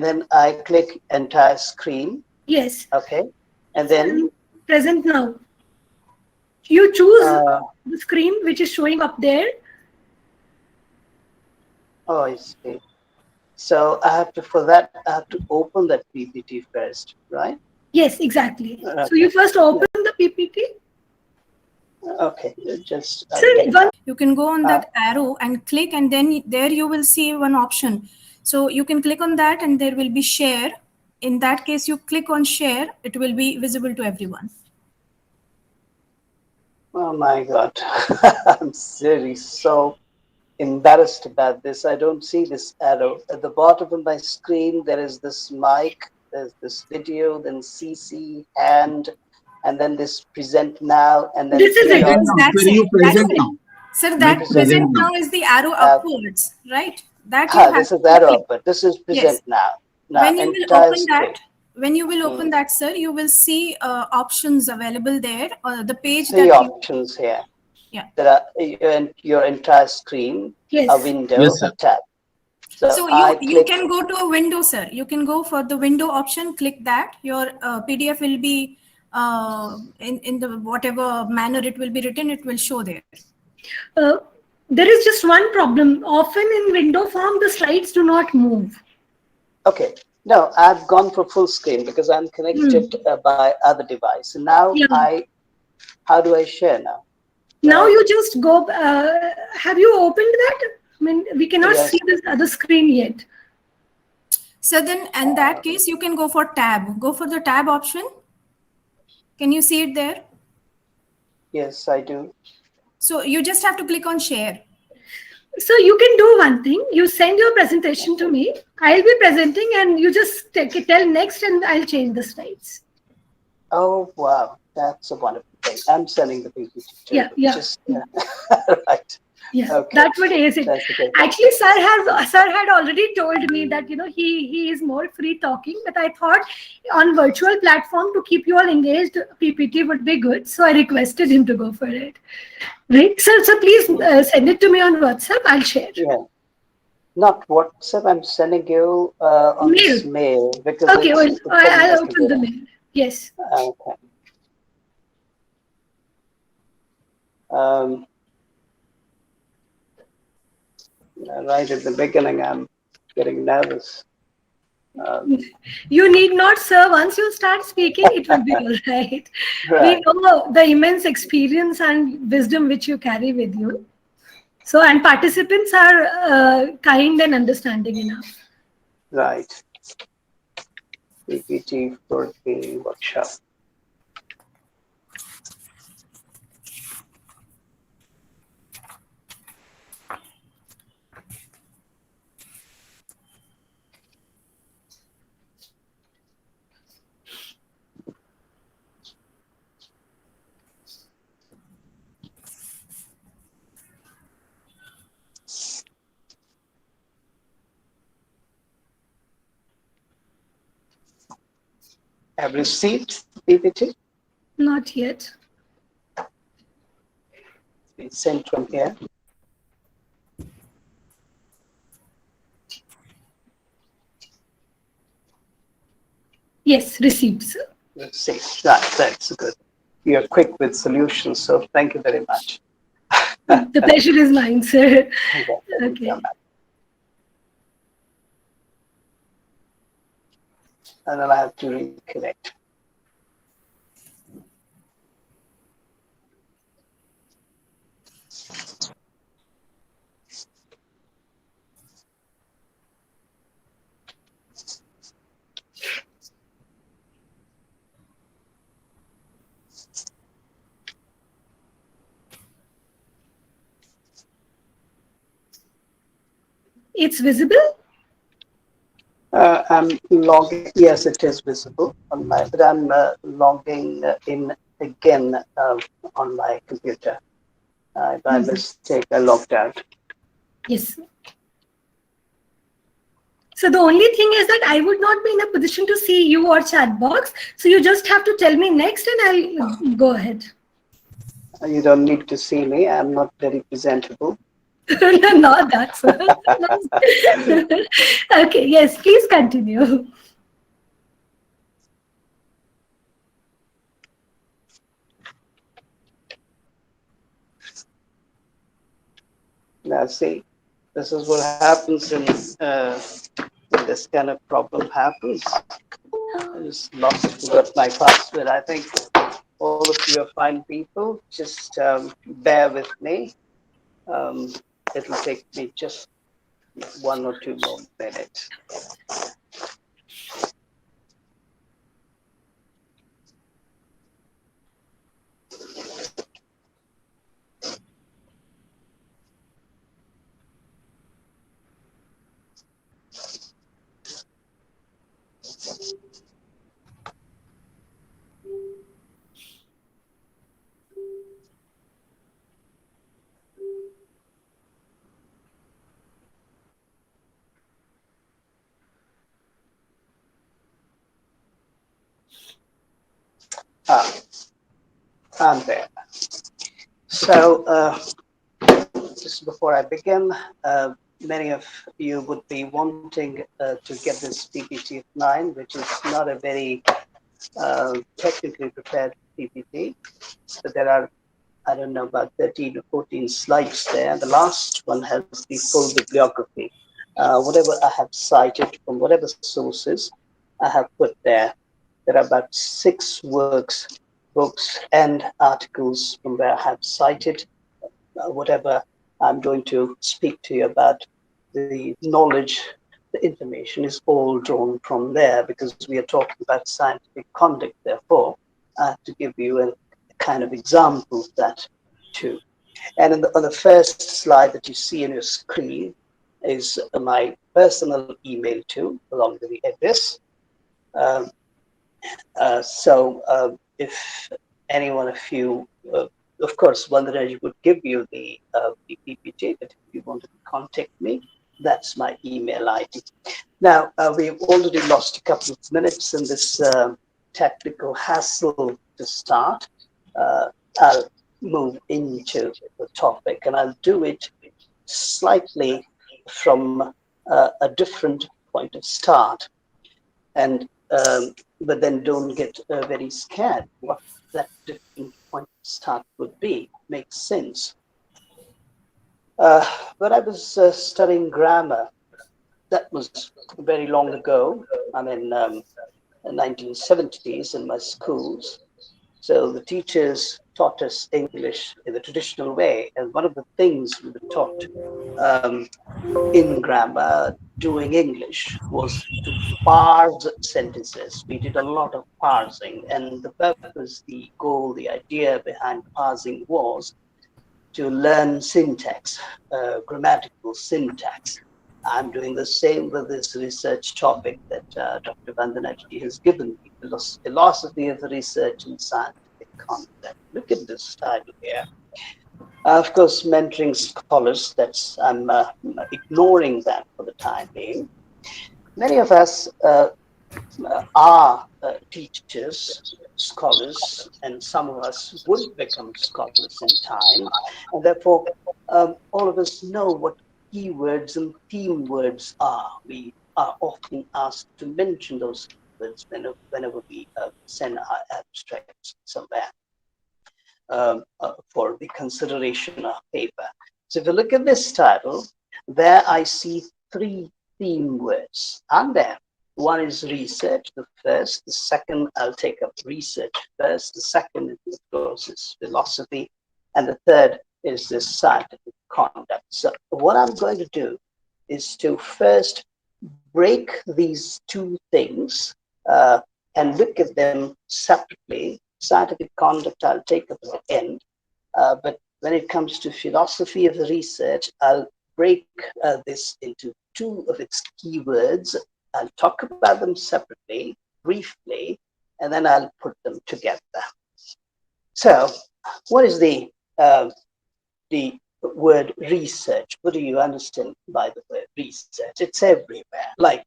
then I click entire screen. Yes. Okay. And then present now. You choose the screen which is showing up there. Oh, I see. So I have to, for that, I have to open that PPT first, right? Yes, exactly. Okay. So you first open the PPT. Okay, just you can go on that arrow and click, and then there you will see one option. So you can click on that and there will be share. In that case, you click on share, it will be visible to everyone. Oh my God, I'm really so embarrassed about this. I don't see this arrow. At the bottom of my screen, there is this mic, there's this video, then CC, and then this present now, and then this is it. That's it. Sir, that present now is the arrow upwards, right? That you have. This is arrow upward. This is present now. Now, when you will open that, sir, you will see options available there. The page three options here. Yeah. There are your entire screen, a window, a tab. So you can go to a window, sir. You can go for the window option, click that. Your PDF will be in the whatever manner it will be written, it will show there. There is just one problem. Often in window form, the slides do not move. Okay. No, I've gone for full screen because I'm connected by other device. And now how do I share now? Now you just go, have you opened that? I mean, we cannot see this other screen yet. So then in that case, you can go for tab. Go for the tab option. Can you see it there? Yes, I do. So you just have to click on share. So you can do one thing. You send your presentation to me. I'll be presenting and you just tell next and I'll change the slides. Oh, wow. That's a wonderful thing. I'm sending the PPT too. Yeah. Right. Yeah, okay. That would ace it. Actually, sir had already told me that he is more free talking, but I thought on virtual platform to keep you all engaged, PPT would be good. So I requested him to go for it. Right, so please send it to me on WhatsApp. I'll share. Yeah, not WhatsApp. I'm sending you on this mail because I'll open the mail. Yes. Okay. Right at the beginning, I'm getting nervous. You need not, sir. Once you start speaking, it will be all right. We know the immense experience and wisdom which you carry with you. So, and participants are kind and understanding enough. Right. FDP Workshop. Have received PPT? Not yet. It's sent from here. Yes, received, sir. Received. That's good. You're quick with solutions, so thank you very much. The pleasure is mine, sir. Okay. And then I have to reconnect. It's visible? I'm logging. Yes, it is visible on my. But I'm logging in again on my computer. By mistake, I logged out. Yes. So the only thing is that I would not be in a position to see you or chat box. So you just have to tell me next, and I'll go ahead. You don't need to see me. I'm not very presentable. Not that, sir. Okay, yes, please continue. Now, see, this is what happens when this kind of problem happens. I just lost, forgot my password. I think all of you are fine people. Just bear with me. Um, it'll take me just 1 or 2 more minutes. Ah, I'm there. So, just before I begin, many of you would be wanting to get this PPT of 9, which is not a very technically prepared PPT. But there are, I don't know, about 13 or 14 slides there. The last one has the full bibliography. Whatever I have cited from whatever sources I have put there. There are about 6 works, books, and articles from where I have cited whatever I'm going to speak to you about. The knowledge, the information is all drawn from there because we are talking about scientific conduct. Therefore, I have to give you a kind of example of that too. And on the first slide that you see on your screen is my personal email too, along with the address. Um, if any one of you, of course, Vandana would give you the PPT, but if you want to contact me, that's my email ID. Now, we've already lost a couple of minutes in this technical hassle to start. I'll move into the topic, and I'll do it slightly from a different point of start. And but then don't get very scared what that different point of start would be. Makes sense. When I was studying grammar, that was very long ago. I mean, 1970s in my schools. So the teachers taught us English in the traditional way. And one of the things we were taught um, in grammar doing English was to parse sentences. We did a lot of parsing, and the purpose, the goal, the idea behind parsing was to learn syntax, grammatical syntax. I'm doing the same with this research topic that Dr. Vandanaji has given me, philosophy of research and scientific concept. Look at this title here. Of course, mentoring scholars, I'm ignoring that for the time being. Many of us are teachers, scholars, and some of us will become scholars in time. And therefore, all of us know what keywords and theme words are. We are often asked to mention those keywords whenever we send our abstracts somewhere. For the consideration of paper. So if you look at this title, there I see 3 theme words. And there, one is research, the first. The second, I'll take up research first. The second, of course, is philosophy. And the third is this scientific conduct. So what I'm going to do is to first break these 2 things and look at them separately. Scientific conduct I'll take up at the end, but when it comes to philosophy of the research, I'll break this into 2 of its keywords. I'll talk about them separately, briefly, and then I'll put them together. So, what is the word research? What do you understand by the word research? It's everywhere. Like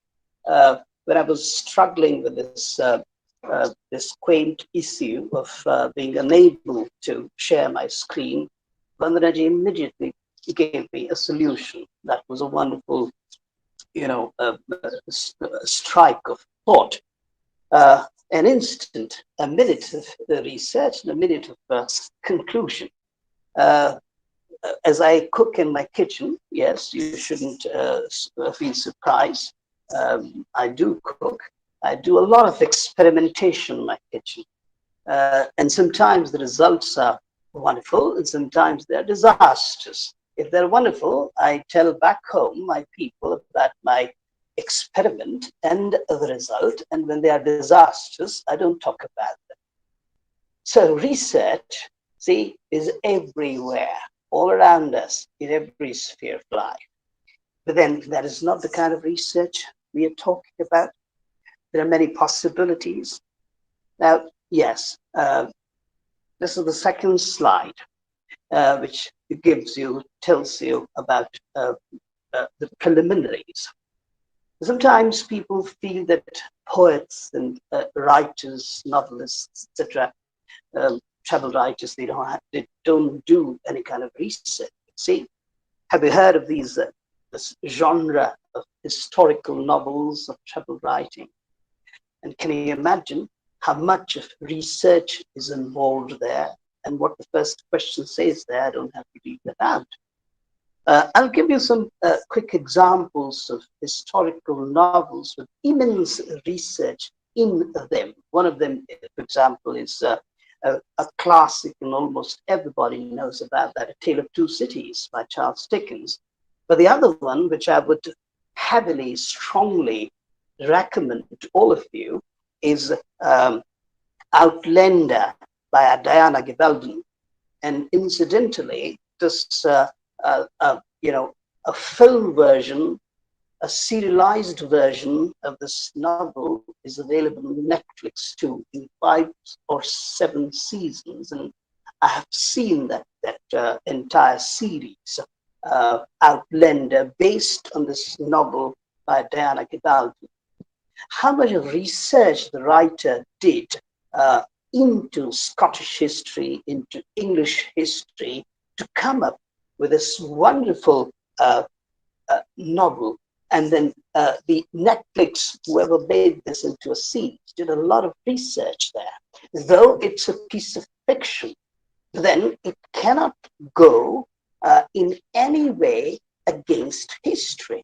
when I was struggling with this quaint issue of being unable to share my screen, Vandanaji immediately gave me a solution. That was a wonderful, strike of thought. An instant, a minute of research, and a minute of conclusion. Uh, as I cook in my kitchen, yes, you shouldn't feel surprised. I do cook. I do a lot of experimentation in my kitchen. And sometimes the results are wonderful, and sometimes they're disastrous. If they're wonderful, I tell back home my people about my experiment and the result. And when they are disastrous, I don't talk about them. So research, see, is everywhere, all around us, in every sphere of life. But then that is not the kind of research we are talking about. There are many possibilities. Now, yes, this is the second slide, which tells you about the preliminaries. Sometimes people feel that poets and writers, novelists, etc., travel writers, they don't do any kind of research. See, have you heard of this genre of historical novels of travel writing? And can you imagine how much of research is involved there? And what the first question says there, I don't have to read that out. I'll give you some quick examples of historical novels with immense research in them. One of them, for example, is a classic, and almost everybody knows about that, A Tale of Two Cities by Charles Dickens. But the other one, which I would heavily, strongly recommend to all of you, is Outlander by Diana Gabaldon. And incidentally, this a film version, a serialized version of this novel is available on Netflix too, in 5 or 7 seasons, and I have seen that entire series, Outlander, based on this novel by Diana Gabaldon. How much of research the writer did into Scottish history, into English history, to come up with this wonderful novel. And then the Netflix, whoever made this into a series, did a lot of research there. Though it's a piece of fiction, then it cannot go in any way against history.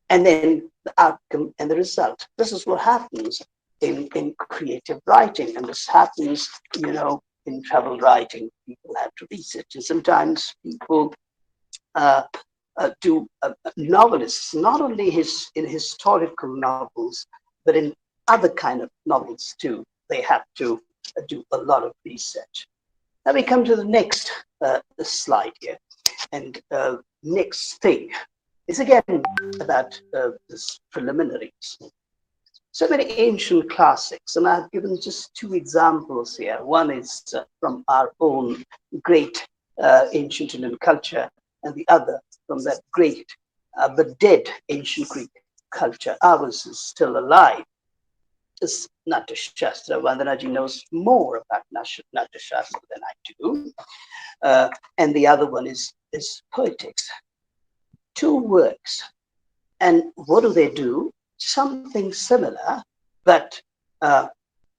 And then the outcome and the result. This is what happens in creative writing. And this happens, in travel writing. People have to research. And sometimes people novelists, not only in historical novels, but in other kind of novels too. They have to do a lot of research. Now we come to the next slide here. And next thing is again about this preliminaries. So many ancient classics, and I've given just 2 examples here. One is from our own great ancient Indian culture, and the other from that great but dead ancient Greek culture. Ours is still alive. It's Natyashastra. Vandanaji knows more about Natyashastra than I do. And the other one is poetics. 2 works. And what do? Something similar, but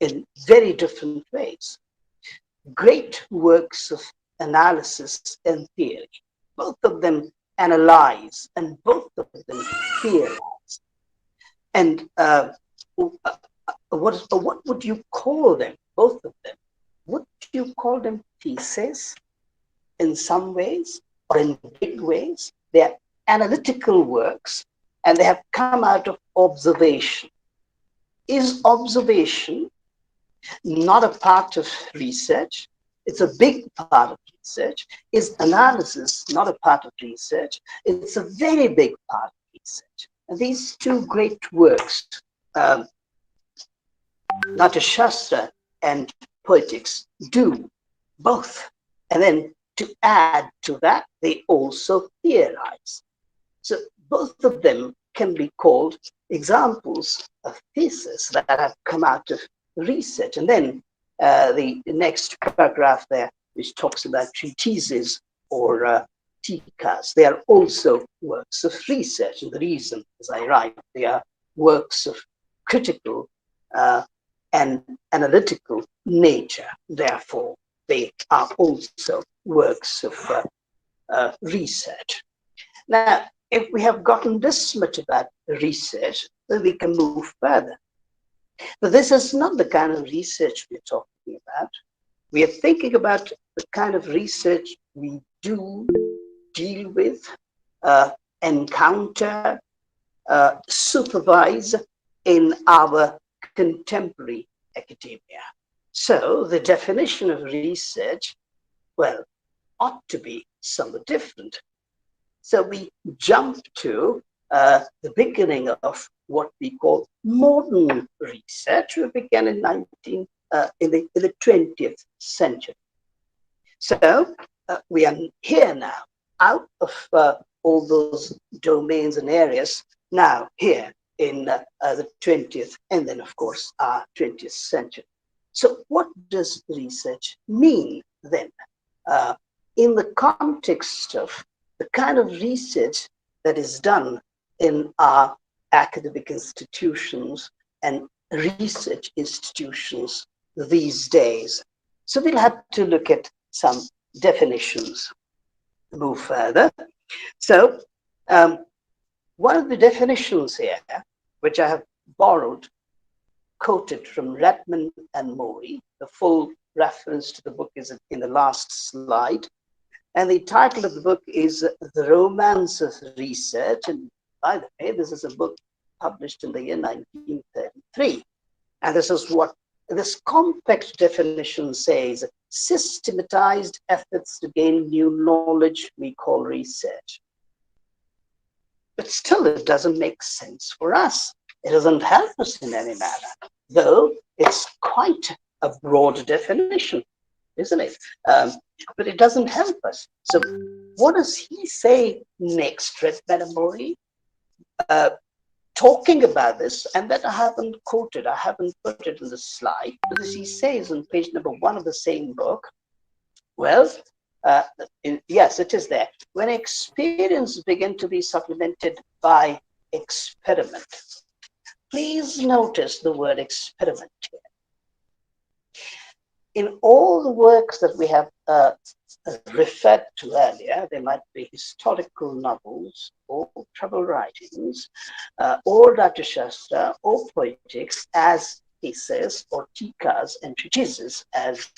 in very different ways. Great works of analysis and theory. Both of them analyze and both of them theorize. And what would you call them, both of them? Would you call them theses in some ways or in big ways? They are analytical works and they have come out of observation. Is observation not a part of research? It's a big part of research. Is analysis not a part of research? It's a very big part of research. And these 2 great works, Natyashastra and poetics, do both. And then to add to that, they also theorize. So both of them can be called examples of theses that have come out of research. And then the next paragraph there, which talks about treatises or tikas. They are also works of research. And the reason, as I write, they are works of critical and analytical nature. Therefore, they are also works of research. Now, if we have gotten this much about research, then we can move further. But this is not the kind of research we're talking about. We are thinking about the kind of research we do deal with, encounter, supervise in our contemporary academia. So the definition of research, well, ought to be somewhat different. So we jump to the beginning of what we call modern research, which began in the 20th century. So we are here now, out of all those domains and areas, now here in the 20th, and then of course our 20th century. So what does research mean then? In the context of the kind of research that is done in our academic institutions and research institutions these days. So we'll have to look at some definitions, move further. So one of the definitions here, which I have borrowed, quoted from Redman and Mori, the full reference to the book is in the last slide. And the title of the book is The Romance of Research. And by the way, this is a book published in the year 1933. And this is what this compact definition says: systematized efforts to gain new knowledge we call research. But still, it doesn't make sense for us. It doesn't help us in any manner, though it's quite a broad definition, isn't it? But it doesn't help us. So what does he say next, Redman and Mori? Talking about this, and that I haven't quoted, I haven't put it in the slide, but as he says on page number 1 of the same book, well, yes, it is there. When experience begin to be supplemented by experiment. Please notice the word experiment here. In all the works that we have referred to earlier, they might be historical novels or travel writings, or Shastra, or poetics, as he says, or tikas and treatises as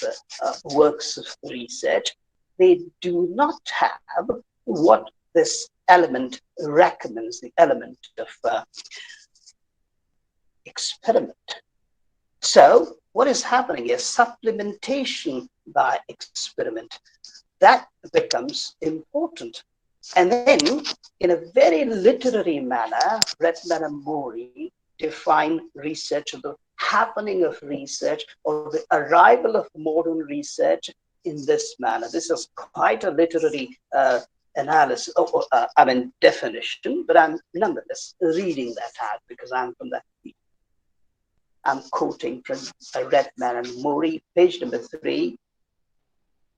works of research. They do not have what this element recommends, the element of experiment. So what is happening is supplementation by experiment. That becomes important. And then, in a very literary manner, Redman and Mori define research, or the happening of research, or the arrival of modern research in this manner. This is quite a literary analysis, definition, but I'm nonetheless reading that out because I'm from that field. I'm quoting from Redman and Mori, page number 3.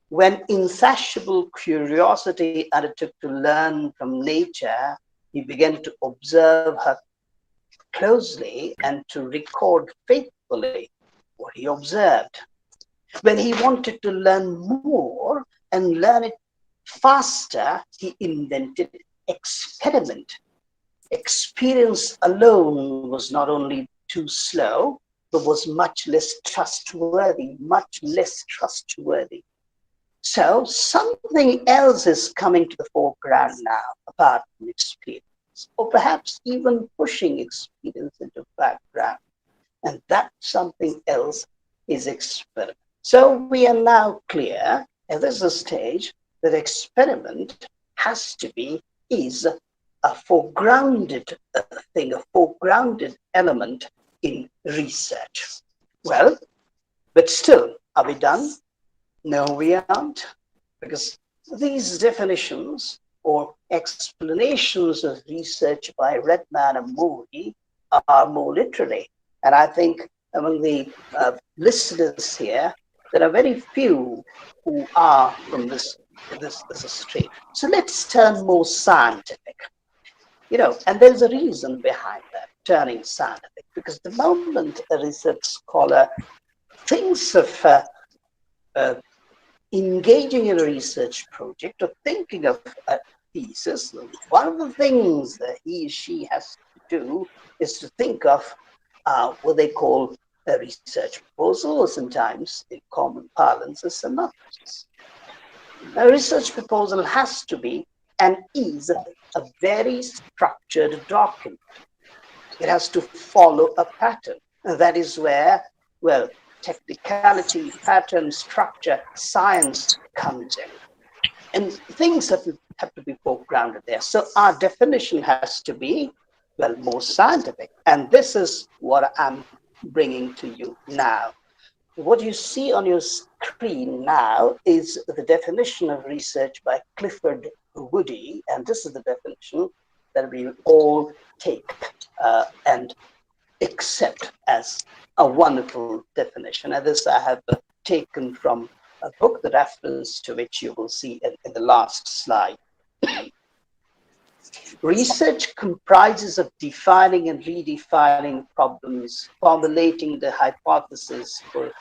When insatiable curiosity undertook to learn from nature, he began to observe her closely and to record faithfully what he observed. When he wanted to learn more and learn it faster, he invented experiment. Experience alone was not only too slow, but was much less trustworthy. So something else is coming to the foreground now, apart from experience, or perhaps even pushing experience into background. And that something else is experiment. So we are now clear at this stage that experiment has to be, is a foregrounded thing, a foregrounded element in research. Well, but still, are we done? No, we aren't, because these definitions or explanations of research by Redman and Mori are more literary. And I think among the listeners here, there are very few who are from this stream. So let's turn more scientific. And there's a reason behind that, turning scientific, because the moment a research scholar thinks of engaging in a research project or thinking of a thesis, one of the things that he or she has to do is to think of what they call a research proposal, or sometimes in common parlance, a synopsis. A research proposal has to be and is a very structured document. It has to follow a pattern. And that is where, well, technicality, pattern, structure, science comes in. And things have to be foregrounded there. So our definition has to be, well, more scientific. And this is what I'm bringing to you now. What you see on your screen now is the definition of research by Clifford Woody. And this is the definition that we all take and accept as a wonderful definition. And this I have taken from a book, the reference to which you will see in the last slide. Research comprises of defining and redefining problems, formulating the hypothesis for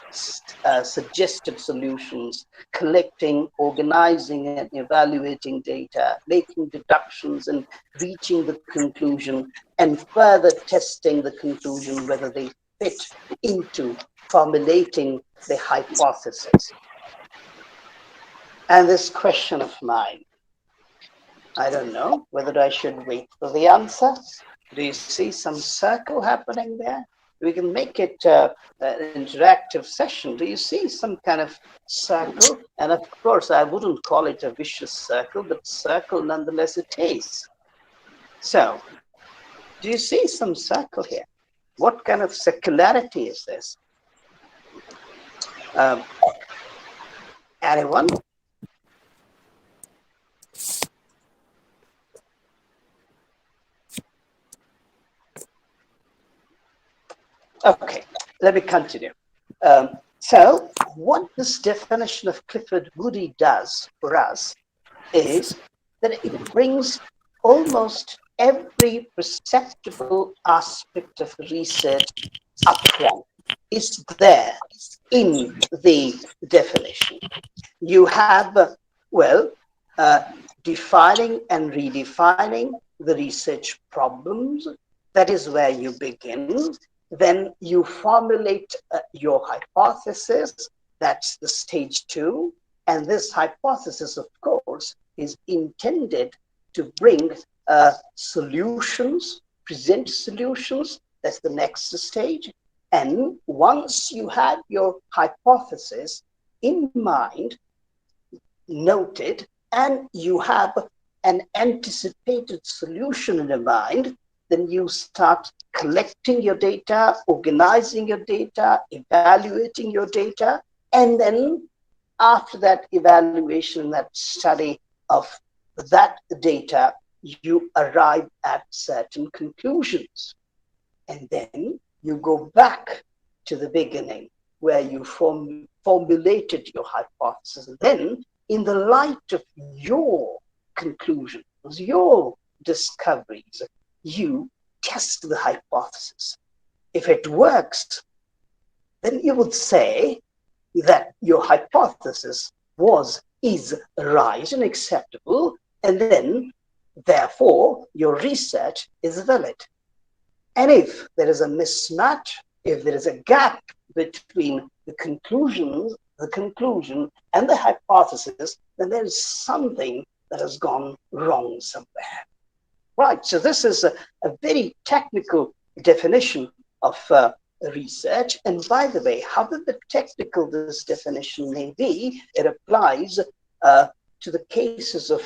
suggested solutions, collecting, organizing, and evaluating data, making deductions and reaching the conclusion, and further testing the conclusion whether they fit into formulating the hypothesis. And this question of mine, I don't know whether I should wait for the answer. Do you see some circle happening there? We can make it an interactive session. Do you see some kind of circle? And of course, I wouldn't call it a vicious circle, but circle nonetheless it is. So, do you see some circle here? What kind of circularity is this? Anyone? Okay, let me continue. So what this definition of Clifford Woody does for us is that it brings almost every perceptible aspect of research upfront. It's there in the definition. You have, defining and redefining the research problems. That is where you begin. Then you formulate your hypothesis. That's the stage 2. And this hypothesis, of course, is intended to bring solutions, present solutions. That's the next stage. And once you have your hypothesis in mind, noted, and you have an anticipated solution in your mind, then you start collecting your data, organizing your data, evaluating your data, and then after that evaluation, that study of that data, you arrive at certain conclusions. And then you go back to the beginning where you formulated your hypothesis. And then in the light of your conclusions, your discoveries, you test the hypothesis. If it works, then you would say that your hypothesis is right and acceptable, and then therefore your research is valid. And if there is a mismatch, if there is a gap between the conclusion and the hypothesis, then there is something that has gone wrong somewhere. Right, so this is a very technical definition of research. And by the way, however technical this definition may be, it applies to the cases of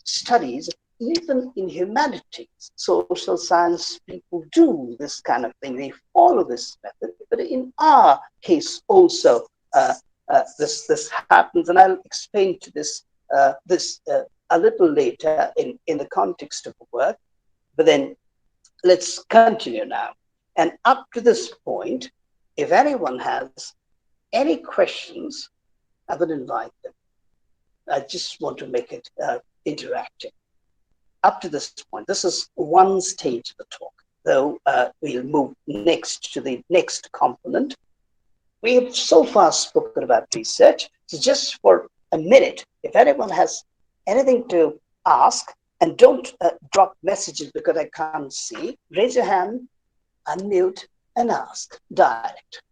studies, even in humanities. Social science people do this kind of thing. They follow this method. But in our case also, this happens. And I'll explain to this a little later in the context of the work, but then let's continue now. And up to this point, if anyone has any questions, I would invite them. I just want to make it interactive. Up to this point, this is one stage of the talk, though we'll move next to the next component. We have so far spoken about research. So just for a minute, if anyone has anything to ask, and don't drop messages because I can't see, raise your hand, unmute, and ask direct.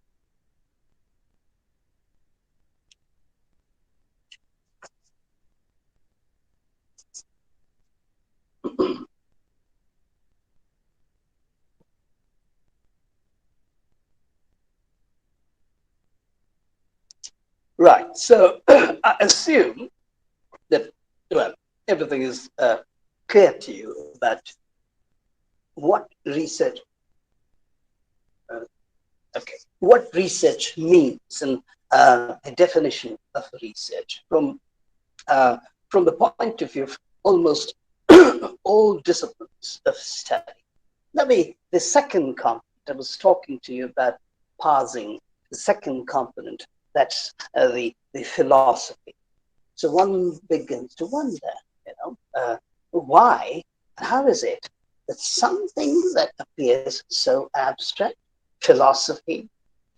Right, so I assume that, well, everything is clear to you about what research, what research means and the definition of research from the point of view of almost all disciplines of study. The second component, I was talking to you about parsing, the second component, that's the philosophy. So one begins to wonder, why, how is it that something that appears so abstract, philosophy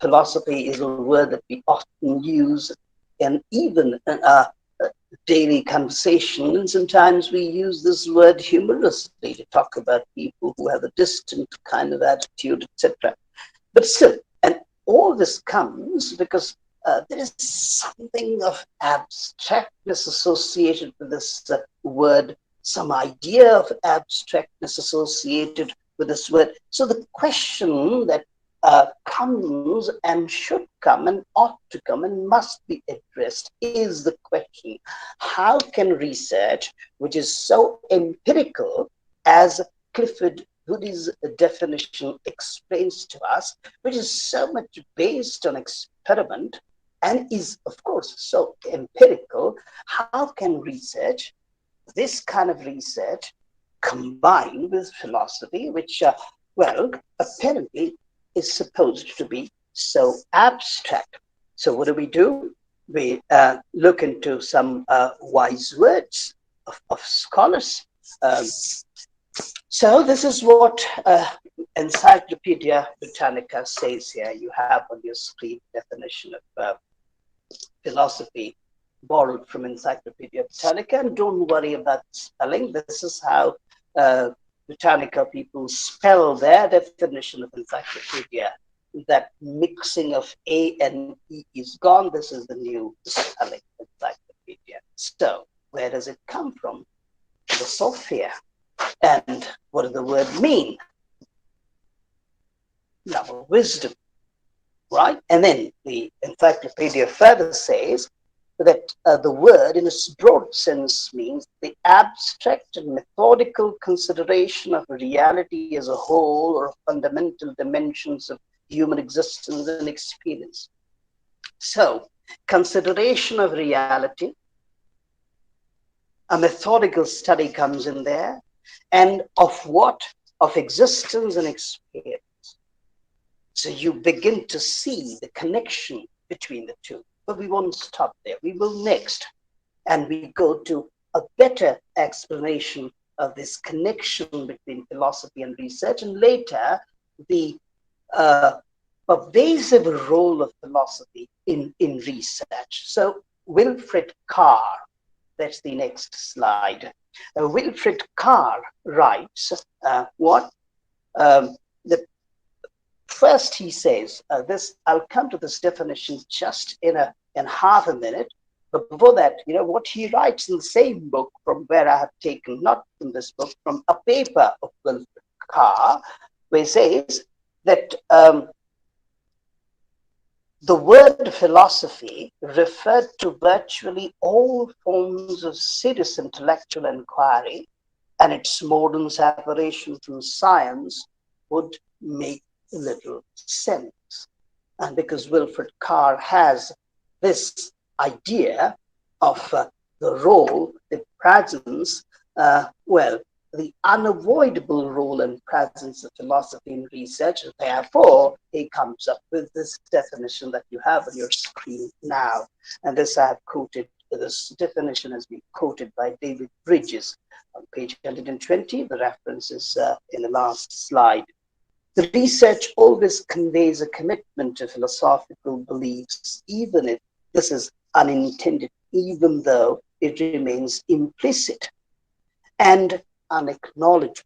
is a word that we often use, and even in our daily conversation, and sometimes we use this word humorously to talk about people who have a distant kind of attitude, etc. But still, and all this comes because there is something of abstractness associated with this word, some idea of abstractness associated with this word. So the question that comes and should come and ought to come and must be addressed is the question, how can research, which is so empirical, as Clifford Goody's definition explains to us, which is so much based on experiment and is, of course, so empirical, how can research, this kind of research, combine with philosophy, which, apparently is supposed to be so abstract? So what do? We look into some wise words of scholars. So this is what Encyclopedia Britannica says here. You have on your screen definition of philosophy borrowed from Encyclopedia Britannica. And don't worry about spelling. This is how Britannica people spell their definition of encyclopedia. That mixing of A and E is gone. This is the new spelling of encyclopedia. So where does it come from? Philosophia. And what does the word mean? Love of wisdom, right? And then the encyclopedia further says that the word in its broad sense means the abstract and methodical consideration of reality as a whole or fundamental dimensions of human existence and experience. So, consideration of reality, a methodical study comes in there, and of what? Of existence and experience. So you begin to see the connection between the two. But we won't stop there. We will next, and we go to a better explanation of this connection between philosophy and research, and later the pervasive role of philosophy in research. So Wilfred Carr, that's the next slide. Wilfred Carr writes what? First, he says this. I'll come to this definition just in half a minute. But before that, what he writes in the same book from where I have taken, not from this book, from a paper of Wilfred Carr, where he says that the word philosophy referred to virtually all forms of serious intellectual inquiry, and its modern separation from science would make little sense. And because Wilfred Carr has this idea of the role, the presence, the unavoidable role and presence of philosophy in research. And therefore, he comes up with this definition that you have on your screen now. And this I have quoted, this definition has been quoted by David Bridges on page 120. The reference is in the last slide. The research always conveys a commitment to philosophical beliefs, even if this is unintended, even though it remains implicit and unacknowledged.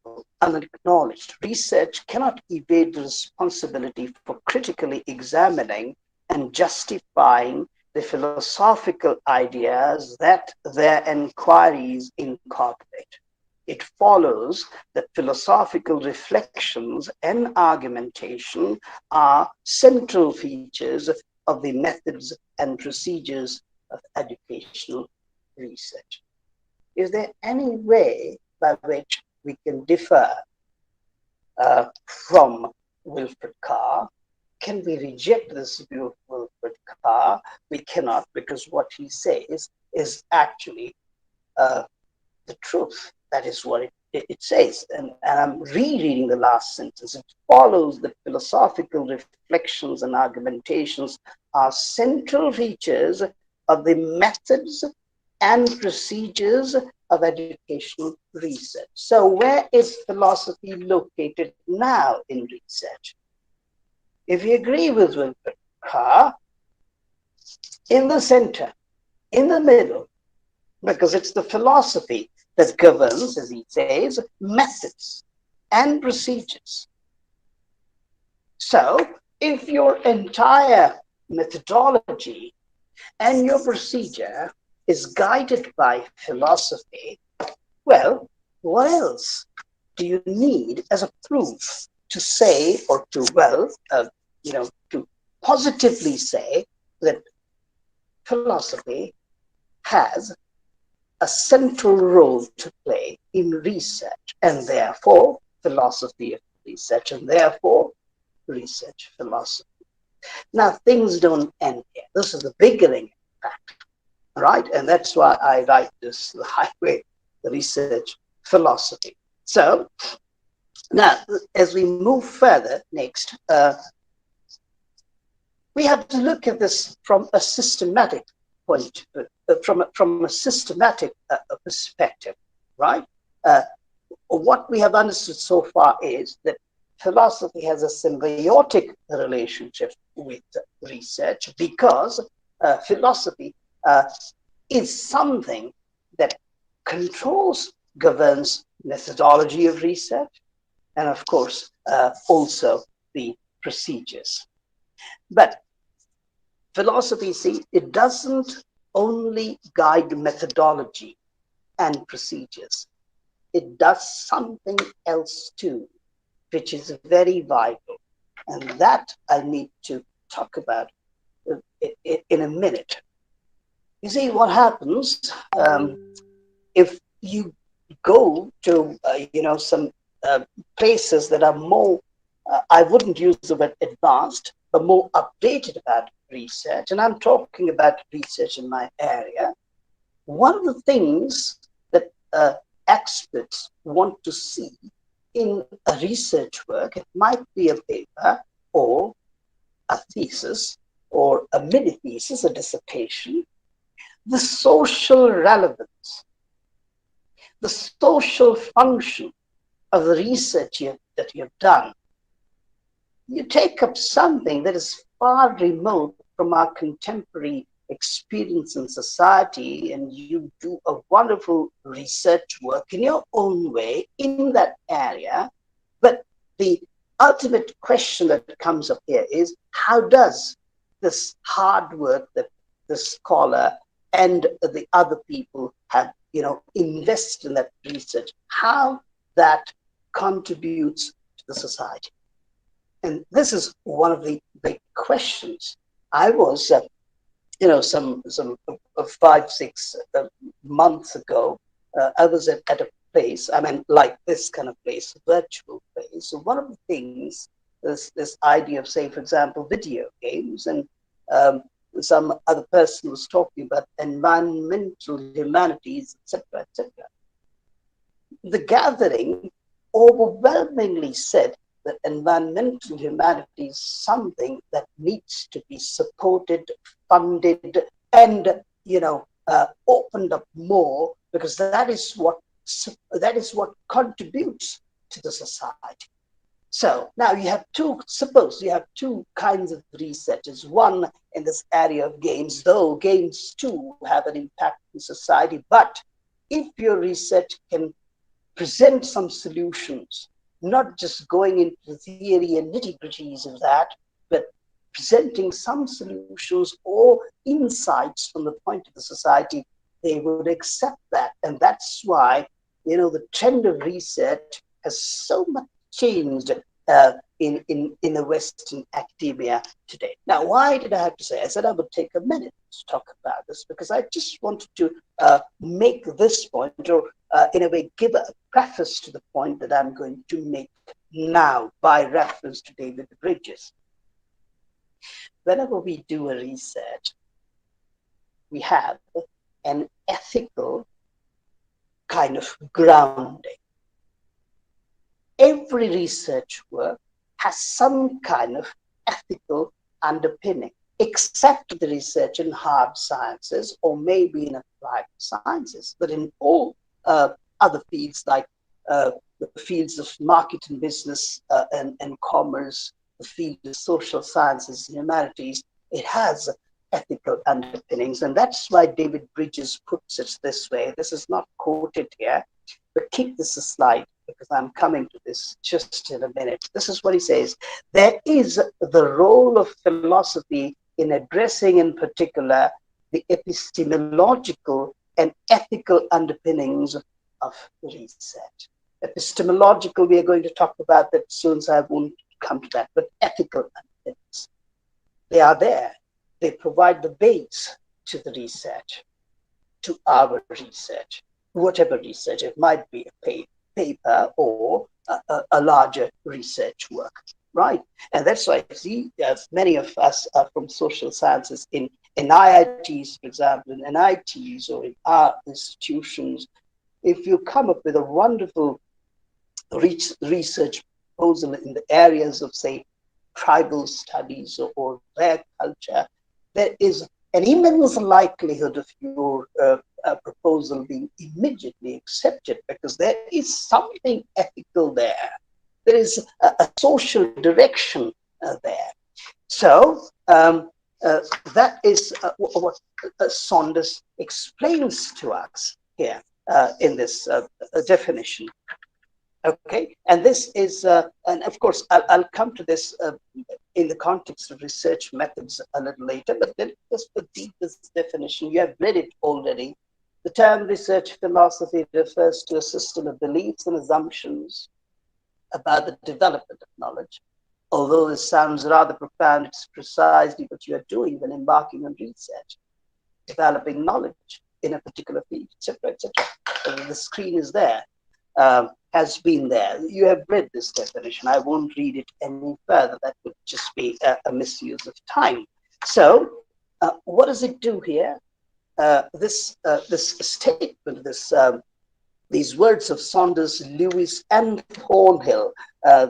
Research cannot evade the responsibility for critically examining and justifying the philosophical ideas that their inquiries incorporate. It follows that philosophical reflections and argumentation are central features of the methods and procedures of educational research. Is there any way by which we can differ from Wilfred Carr? Can we reject this view of Wilfred Carr? We cannot, because what he says is actually the truth. That is what it says. And I'm rereading the last sentence. It follows that philosophical reflections and argumentations are central features of the methods and procedures of educational research. So where is philosophy located now in research? If you agree with Wilfred Carr, in the center, in the middle, because it's the philosophy that governs, as he says, methods and procedures. So if your entire methodology and your procedure is guided by philosophy, well, what else do you need as a proof to say, or to, to positively say that philosophy has a central role to play in research, and therefore philosophy of research, and therefore research philosophy. Now, things don't end here. This is the beginning, in fact, right? And that's why I write this, the highway, the research philosophy. So now, as we move further next, we have to look at this from a systematic point, from a systematic perspective, right? What we have understood so far is that philosophy has a symbiotic relationship with research, because philosophy is something that controls, governs methodology of research, and of course, also the procedures. But philosophy, see, it doesn't only guide methodology and procedures. It does something else too, which is very vital. And that I need to talk about in a minute. You see, what happens if you go to, some places that are more, I wouldn't use the word advanced, but more updated about research, and I'm talking about research in my area. One of the things that experts want to see in a research work, it might be a paper or a thesis or a mini thesis, a dissertation, the social relevance, the social function of the research that you have done. You take up something that is far remote from our contemporary experience in society, and you do a wonderful research work in your own way in that area. But the ultimate question that comes up here is, how does this hard work that the scholar and the other people have, invested in that research, how that contributes to the society? And this is one of the big questions. I was, some 5-6 months ago, I was at a place, like this kind of place, a virtual place. So one of the things is this idea of, say, for example, video games, and some other person was talking about environmental humanities, etc., etc. the gathering overwhelmingly said that environmental humanity is something that needs to be supported, funded, and opened up more, because that is what contributes to the society. So now suppose you have two kinds of researchers. One in this area of games, though games too have an impact in society, but if your research can present some solutions, not just going into the theory and nitty-gritties of that, but presenting some solutions or insights from the point of the society, they would accept that. And that's why, the trend of research has so much changed in the Western academia today. Now, why did I have to say? I said I would take a minute to talk about this because I just wanted to make this point, or in a way give a preface to the point that I'm going to make now by reference to David Bridges. Whenever we do a research, we have an ethical kind of grounding. Every research work has some kind of ethical underpinning, except the research in hard sciences or maybe in applied sciences. But in all other fields, like the fields of market and business and commerce, the field of social sciences and humanities, it has ethical underpinnings. And that's why David Bridges puts it this way. This is not quoted here, but keep this aside, because I'm coming to this just in a minute. This is what he says. There is the role of philosophy in addressing in particular the epistemological and ethical underpinnings of research. Epistemological, we are going to talk about that soon, so I won't come to that, but ethical underpinnings. They are there. They provide the base to the research, to our research, whatever research. It might be a paper or a larger research work, right? And that's why I see many of us are from social sciences in IITs, for example, in NITs or in our institutions. If you come up with a wonderful research proposal in the areas of, say, tribal studies or their culture, there is an immense likelihood of your proposal being immediately accepted, because there is something ethical there. There is a social direction there. So that is what Saunders explains to us here in this definition. Okay, and this is, and of course, I'll come to this in the context of research methods a little later, but then just for deepest definition, you have read it already. The term research philosophy refers to a system of beliefs and assumptions about the development of knowledge. Although this sounds rather profound, it's precisely what you are doing when embarking on research, developing knowledge in a particular field, etc., etc. The screen is there. Has been there. You have read this definition. I won't read it any further. That would just be a misuse of time. So, what does it do here? This statement, these words of Saunders, Lewis, and Thornhill,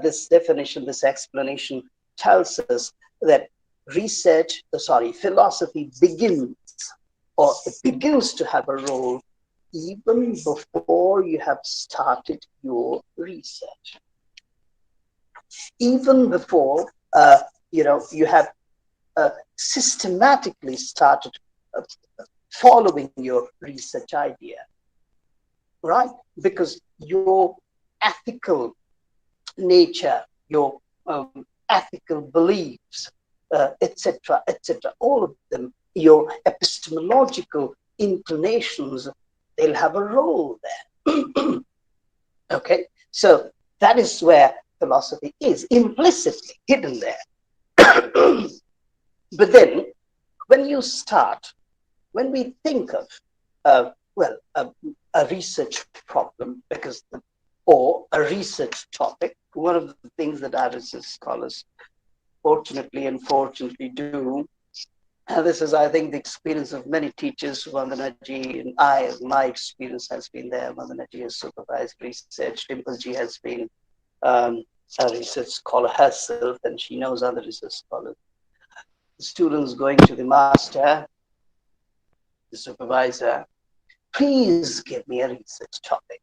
this definition, this explanation tells us that philosophy begins, or it begins to have a role even before you have started your research, even before you have systematically started following your research idea, right? Because your ethical nature, your ethical beliefs, etc., all of them, your epistemological inclinations, they'll have a role there. Okay, so that is where philosophy is implicitly hidden there. But then, when we think of a research problem, or a research topic, one of the things that our research scholars fortunately and unfortunately do And this is, I think, the experience of many teachers. Vandanaji and my experience has been there. Vandanaji has supervised research. Dimpleji has been a research scholar herself, and she knows other research scholars. The students going to the master, the supervisor, please give me a research topic.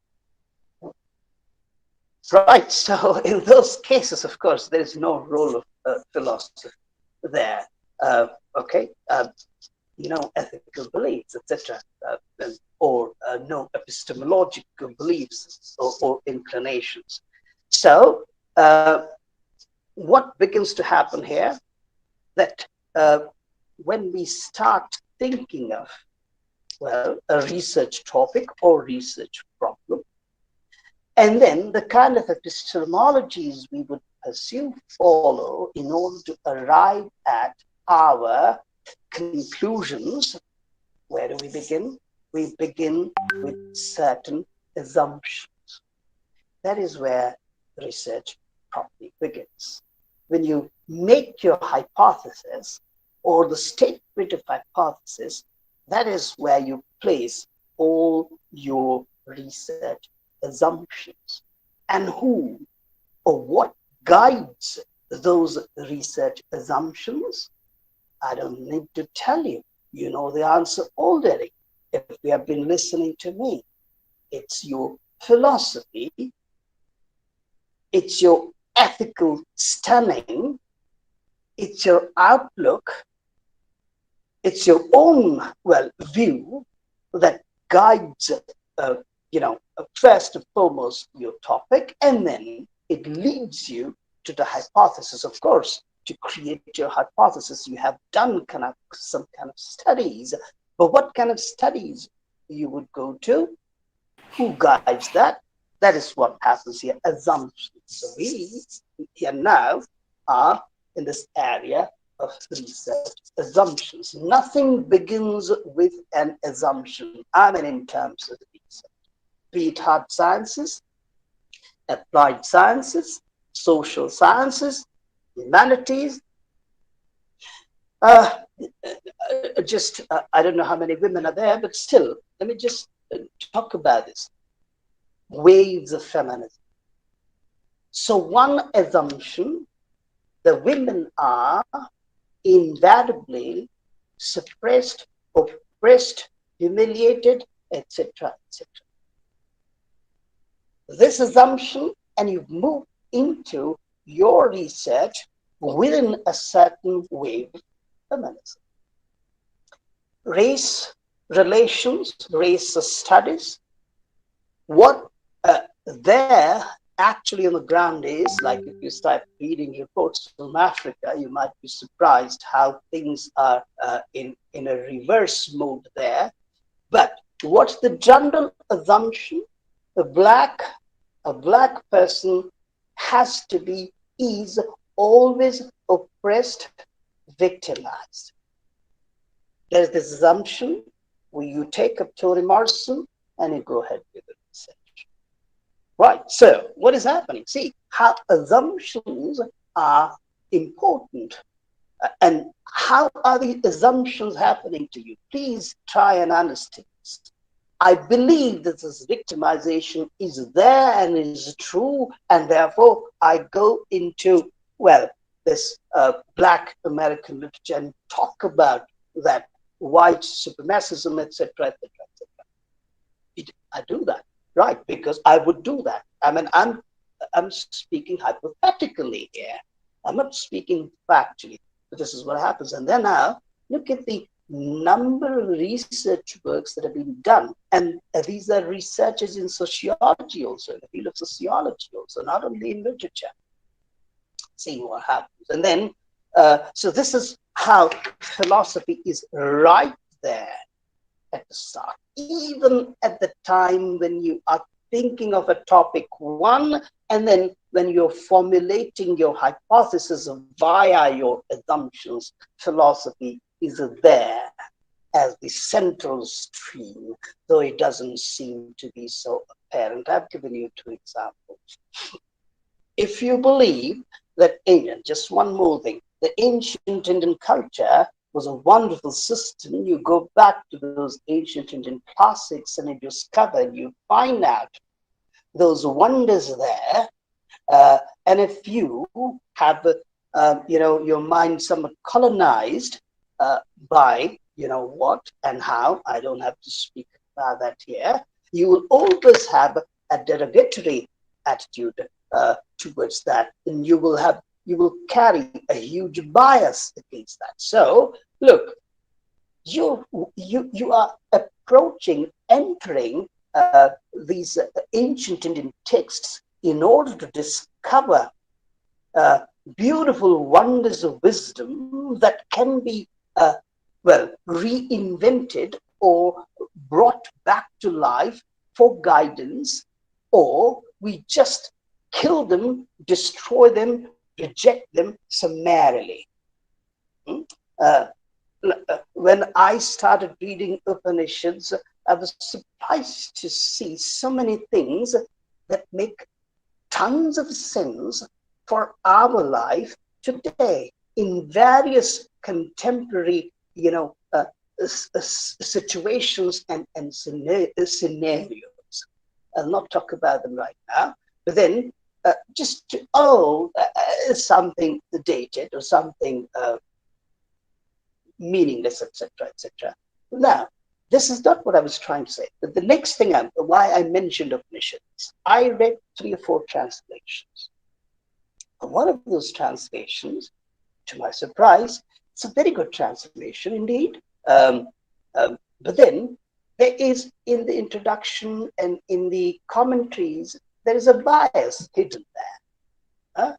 Right. So in those cases, of course, there is no role of philosophy there. Okay. Ethical beliefs, etc., or no epistemological beliefs or inclinations. So what begins to happen here, that when we start thinking of, well, a research topic or research problem, and then the kind of epistemologies we would pursue, follow in order to arrive at our conclusions, where do we begin? We begin with certain assumptions. That is where research properly begins. When you make your hypothesis or the statement of hypothesis, that is where you place all your research assumptions. And who or what guides those research assumptions? I don't need to tell you. You know the answer already if you have been listening to me. It's your philosophy, it's your ethical standing, it's your outlook, it's your own, well, view that guides, first and foremost your topic, and then it leads you to the hypothesis. Of course, to create your hypothesis, you have done some kind of studies. But what kind of studies you would go to? Who guides that? That is what happens here, assumptions. So we here now are in this area of research assumptions. Nothing begins with an assumption. I mean, in terms of research, be it hard sciences, applied sciences, social sciences, humanities. I don't know how many women are there, but still, let me just talk about this. Waves of feminism. So one assumption, the women are invariably suppressed, oppressed, humiliated, etc., etc. This assumption, and you move into your research within a certain wave of feminism. Race relations, race studies, what there actually on the ground is, like if you start reading reports from Africa, you might be surprised how things are in a reverse mode there. But what's the general assumption? A black person is always oppressed, victimized. There's this assumption where you take up Toni Morrison and you go ahead with the research. Right, so what is happening? See, how assumptions are important. And how are the assumptions happening to you? Please try and understand this. I believe that this victimization is there and is true, and therefore I go into, well, this Black American literature and talk about that white supremacism, etc., etc., etc. I do that, right? Because I would do that. I mean, I'm speaking hypothetically here. I'm not speaking factually, but this is what happens. And then now look at the number of research works that have been done, and these are researchers in sociology also, in the field of sociology also, not only in literature. See what happens. And then so this is how philosophy is right there at the start, even at the time when you are thinking of a topic one, and then when you're formulating your hypothesis via your assumptions, philosophy is there as the central stream, though it doesn't seem to be so apparent. I've given you two examples. If you believe that Indian, just one more thing, the ancient Indian culture was a wonderful system. You go back to those ancient Indian classics and you discover, you find out those wonders there. And if you have, your mind somewhat colonized by, what and how, I don't have to speak about that here, you will always have a derogatory attitude towards that, and you will carry a huge bias against that. So, look, you are entering these ancient Indian texts in order to discover beautiful wonders of wisdom that can be, reinvented or brought back to life for guidance, or we just kill them, destroy them, reject them summarily. When I started reading Upanishads, I was surprised to see so many things that make tons of sense for our life today in various contemporary, situations and scenarios. I'll not talk about them right now, but then something dated or something meaningless, etc., etc. Now, this is not what I was trying to say. But the next thing, why I mentioned Upanishads, I read 3 or 4 translations. One of those translations, to my surprise, it's a very good translation indeed. But then there is, in the introduction and in the commentaries, there is a bias hidden there,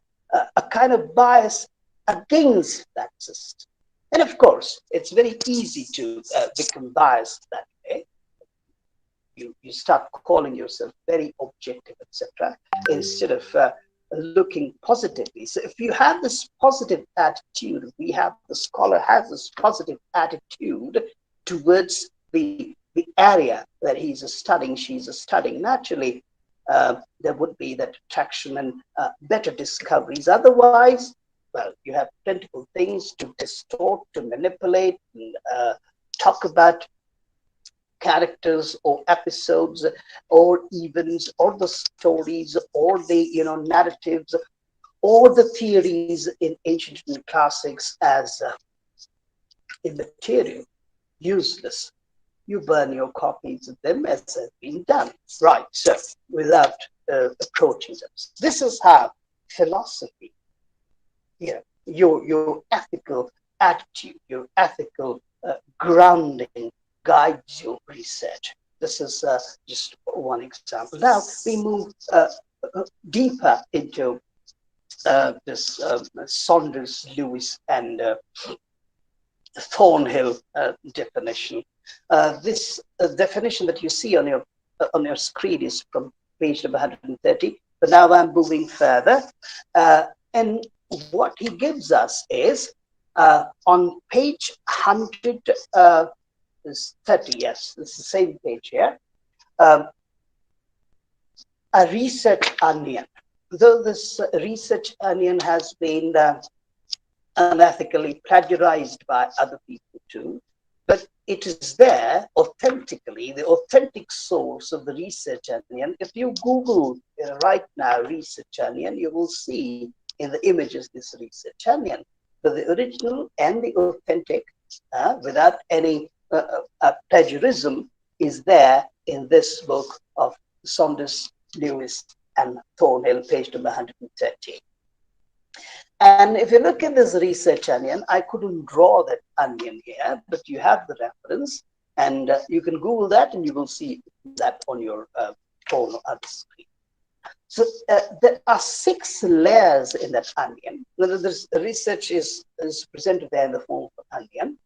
a kind of bias against that system. And of course, it's very easy to become biased that way. You start calling yourself very objective, etc., instead of looking positively. So if you have this positive attitude, the scholar has this positive attitude towards the area that he's studying, she's studying, naturally, there would be that attraction and better discoveries. Otherwise, well, you have plentiful things to distort, to manipulate, and talk about characters or episodes or events or the stories or the narratives or the theories in ancient classics as immaterial, useless. You burn your copies of them as has been done. Right, so without approaching them. This is how philosophy, your ethical attitude, your ethical grounding guides your research. This is just one example. Now we move deeper into this Saunders, Lewis, and Thornhill definition. This definition that you see on your screen is from page number 130. But now I'm moving further, and what he gives us is on page 130. Yes, it's the same page here. A research onion. Though this research onion has been unethically plagiarized by other people too, but it is there authentically, the authentic source of the research onion. If you Google right now research onion, you will see in the images this research onion. But the original and the authentic, without any plagiarism, is there in this book of Saunders, Lewis, and Thornhill, page number 130. And if you look at this research onion, I couldn't draw that onion here, but you have the reference, and you can Google that, and you will see that on your phone or other screen. So there are 6 layers in that onion. This research is presented there in the form of an onion.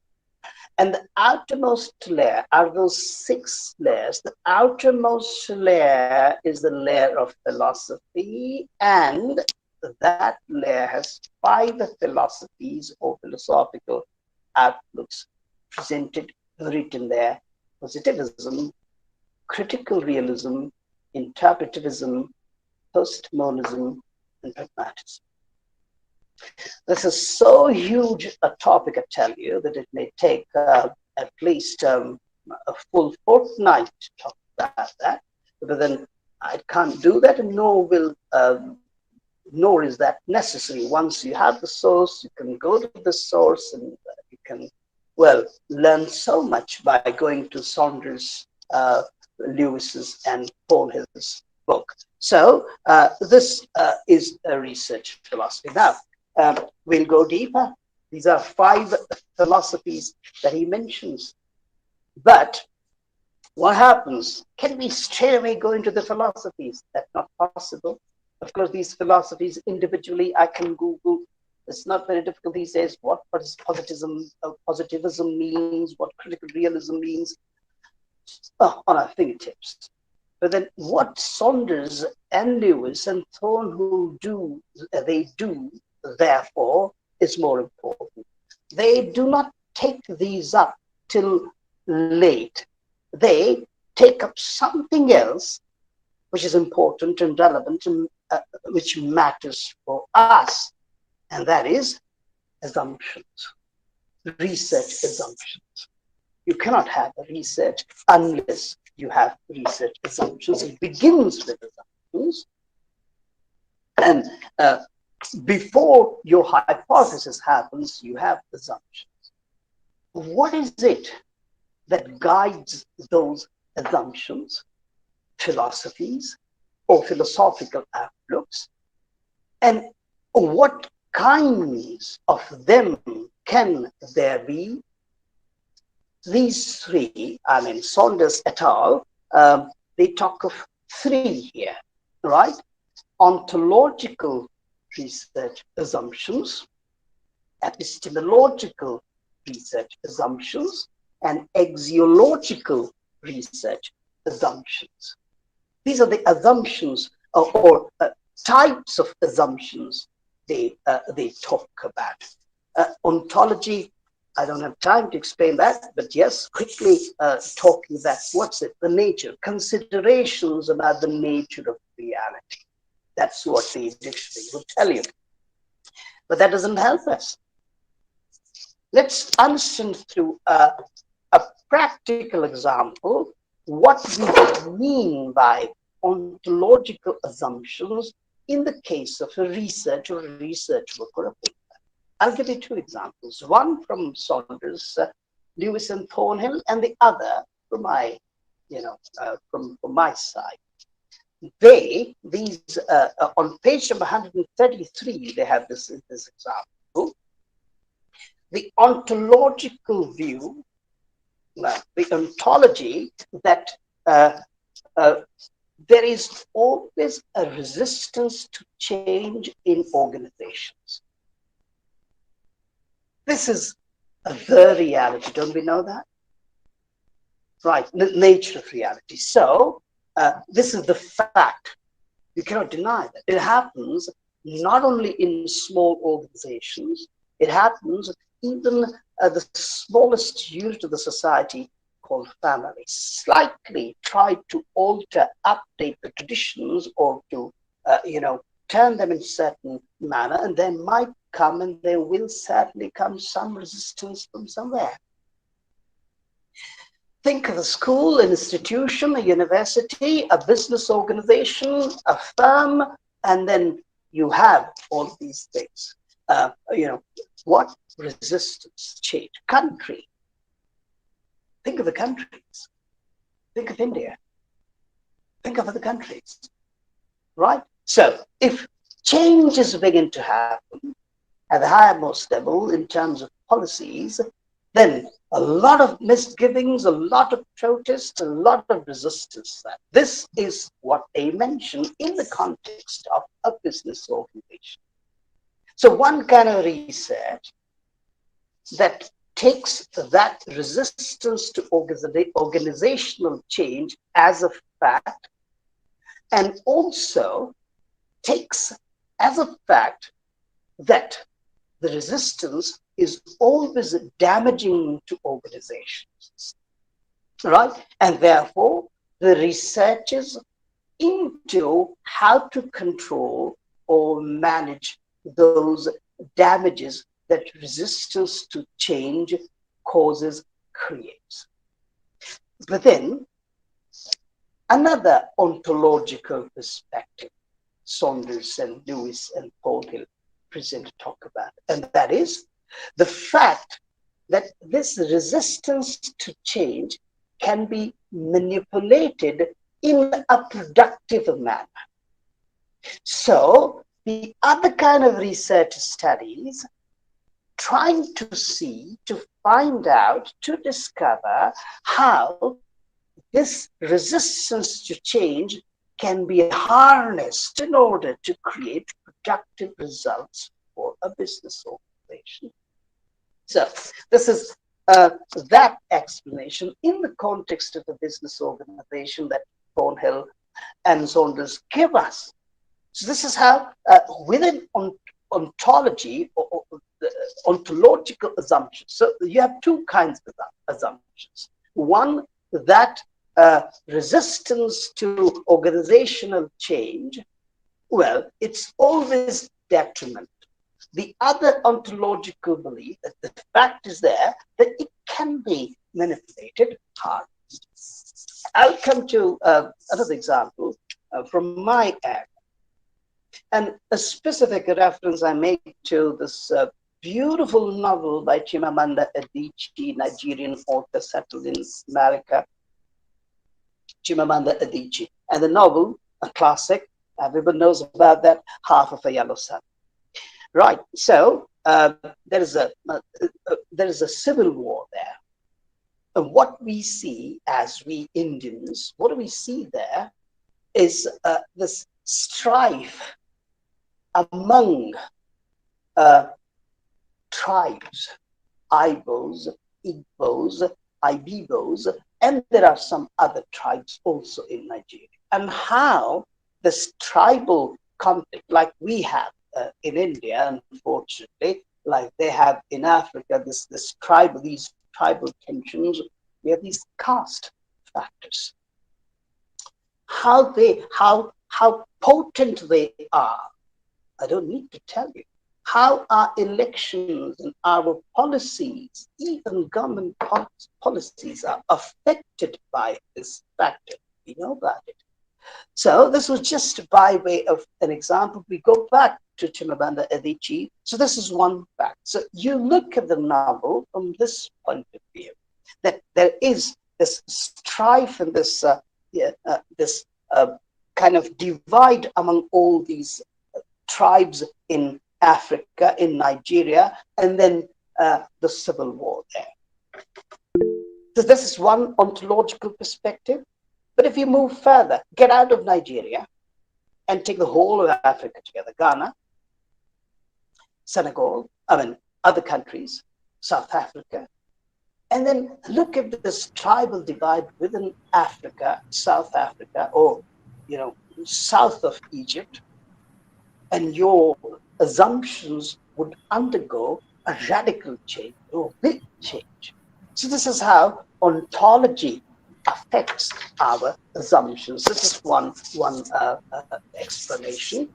And the outermost layer are those 6 layers. The outermost layer is the layer of philosophy, and that layer has 5 philosophies or philosophical outlooks presented, written there: positivism, critical realism, interpretivism, postmodernism, and pragmatism. This is so huge a topic, I tell you, that it may take at least a full fortnight to talk about that. But then I can't do that, and nor is that necessary. Once you have the source, you can go to the source, and you can, well, learn so much by going to Saunders, Lewis's, and Thornhill's book. So this is a research philosophy. Now, we'll go deeper. These are 5 philosophies that he mentions. But what happens? Can we straight away go into the philosophies? That's not possible. Of course, these philosophies individually, I can Google. It's not very difficult these days. What is positivism means, what critical realism means, on our fingertips. But then what Saunders and Lewis and Thornhill do, therefore, is more important. They do not take these up till late. They take up something else which is important and relevant and which matters for us, and that is assumptions, research assumptions. You cannot have a research unless you have research assumptions. It begins with assumptions, and before your hypothesis happens, you have assumptions. What is it that guides those assumptions, philosophies, or philosophical outlooks? And what kinds of them can there be? These 3, Saunders et al., they talk of 3 here, right? Ontological research assumptions, epistemological research assumptions, and axiological research assumptions. These are the assumptions or types of assumptions they talk about. Ontology, I don't have time to explain that, but yes, quickly talking about what's it? The nature, considerations about the nature of reality. That's what the dictionary will tell you. But that doesn't help us. Let's understand through a practical example what we mean by ontological assumptions in the case of a research or a research book or a paper. I'll give you 2 examples, one from Saunders, Lewis and Thornhill, and the other from my, from my side. These on page number 133, they have this example. The ontological view, the ontology that there is always a resistance to change in organizations. This is the reality, don't we know that? Right, the nature of reality. So this is the fact. You cannot deny that. It happens not only in small organizations, it happens even the smallest unit of the society called family. Slightly try to alter, update the traditions or to, turn them in a certain manner, and there might come, and there will certainly come some resistance from somewhere. Think of a school, an institution, a university, a business organization, a firm, and then you have all these things. What resistance, change? Country. Think of the countries. Think of India. Think of other countries. Right? So if changes begin to happen at the highermost level in terms of policies, then a lot of misgivings, a lot of protests, a lot of resistance. This is what they mention in the context of a business organization. So one kind of research that takes that resistance to organizational change as a fact, and also takes as a fact that the resistance is always damaging to organizations, right? And therefore, the researches into how to control or manage those damages that resistance to change causes creates. But then another ontological perspective Saunders and Lewis and Thornhill present to talk about, and that is the fact that this resistance to change can be manipulated in a productive manner. So the other kind of research studies trying to see, to find out, to discover how this resistance to change can be harnessed in order to create productive results for a business organization. So this is that explanation in the context of a business organization that Thornhill and Saunders give us. So this is how within ontology or ontological assumptions. So you have two kinds of assumptions. One, that resistance to organizational change, well, it's always detrimental. The other ontological belief that the fact is there that it can be manipulated hard. I'll come to another example from my area. And a specific reference I make to this beautiful novel by Chimamanda Adichie, Nigerian author settled in America, Chimamanda Adichie. And the novel, a classic, everyone knows about that, Half of a Yellow Sun. Right, so there is a civil war there. And what we see as we Indians, what do we see there is this strife among tribes, Ibos, Igbos, Ibibos, and there are some other tribes also in Nigeria. And how this tribal conflict, like we have in India, unfortunately, like they have in Africa, these tribal tensions, we have these caste factors. How potent they are, I don't need to tell you. How our elections and our policies, even government policies, are affected by this factor. We know about it. So this was just by way of an example. We go back to Chimamanda Adichie. So this is one fact. So you look at the novel from this point of view, that there is this strife and this kind of divide among all these tribes in Africa, in Nigeria, and then the civil war there. So this is one ontological perspective. But if you move further, get out of Nigeria and take the whole of Africa together, Ghana, Senegal, other countries, South Africa, and then look at this tribal divide within Africa, South Africa, or, south of Egypt, and your assumptions would undergo a radical change, or big change. So this is how ontology affects our assumptions. This is one explanation,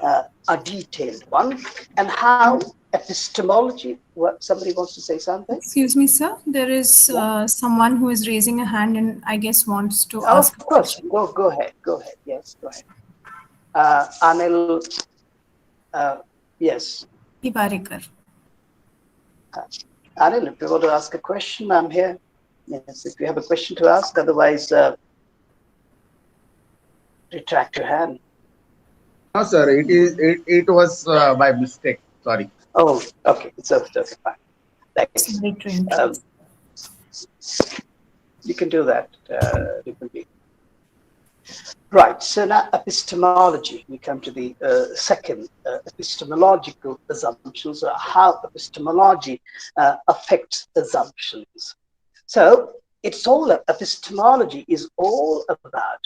a detailed one, and how epistemology. What, somebody wants to say something? Excuse me, sir. There is someone who is raising a hand and I guess wants to ask. Of course. Go ahead. Yes, go ahead. Anil. Yes. Ibarikar. Anil, if you want to ask a question, I'm here. Yes, if you have a question to ask, otherwise, retract your hand. No, sir. It was by mistake. Sorry. Oh, okay. It's okay. Fine. Thanks. You can do that. Right. So now epistemology. We come to the second epistemological assumptions, or how epistemology affects assumptions. So it's all, epistemology is all about,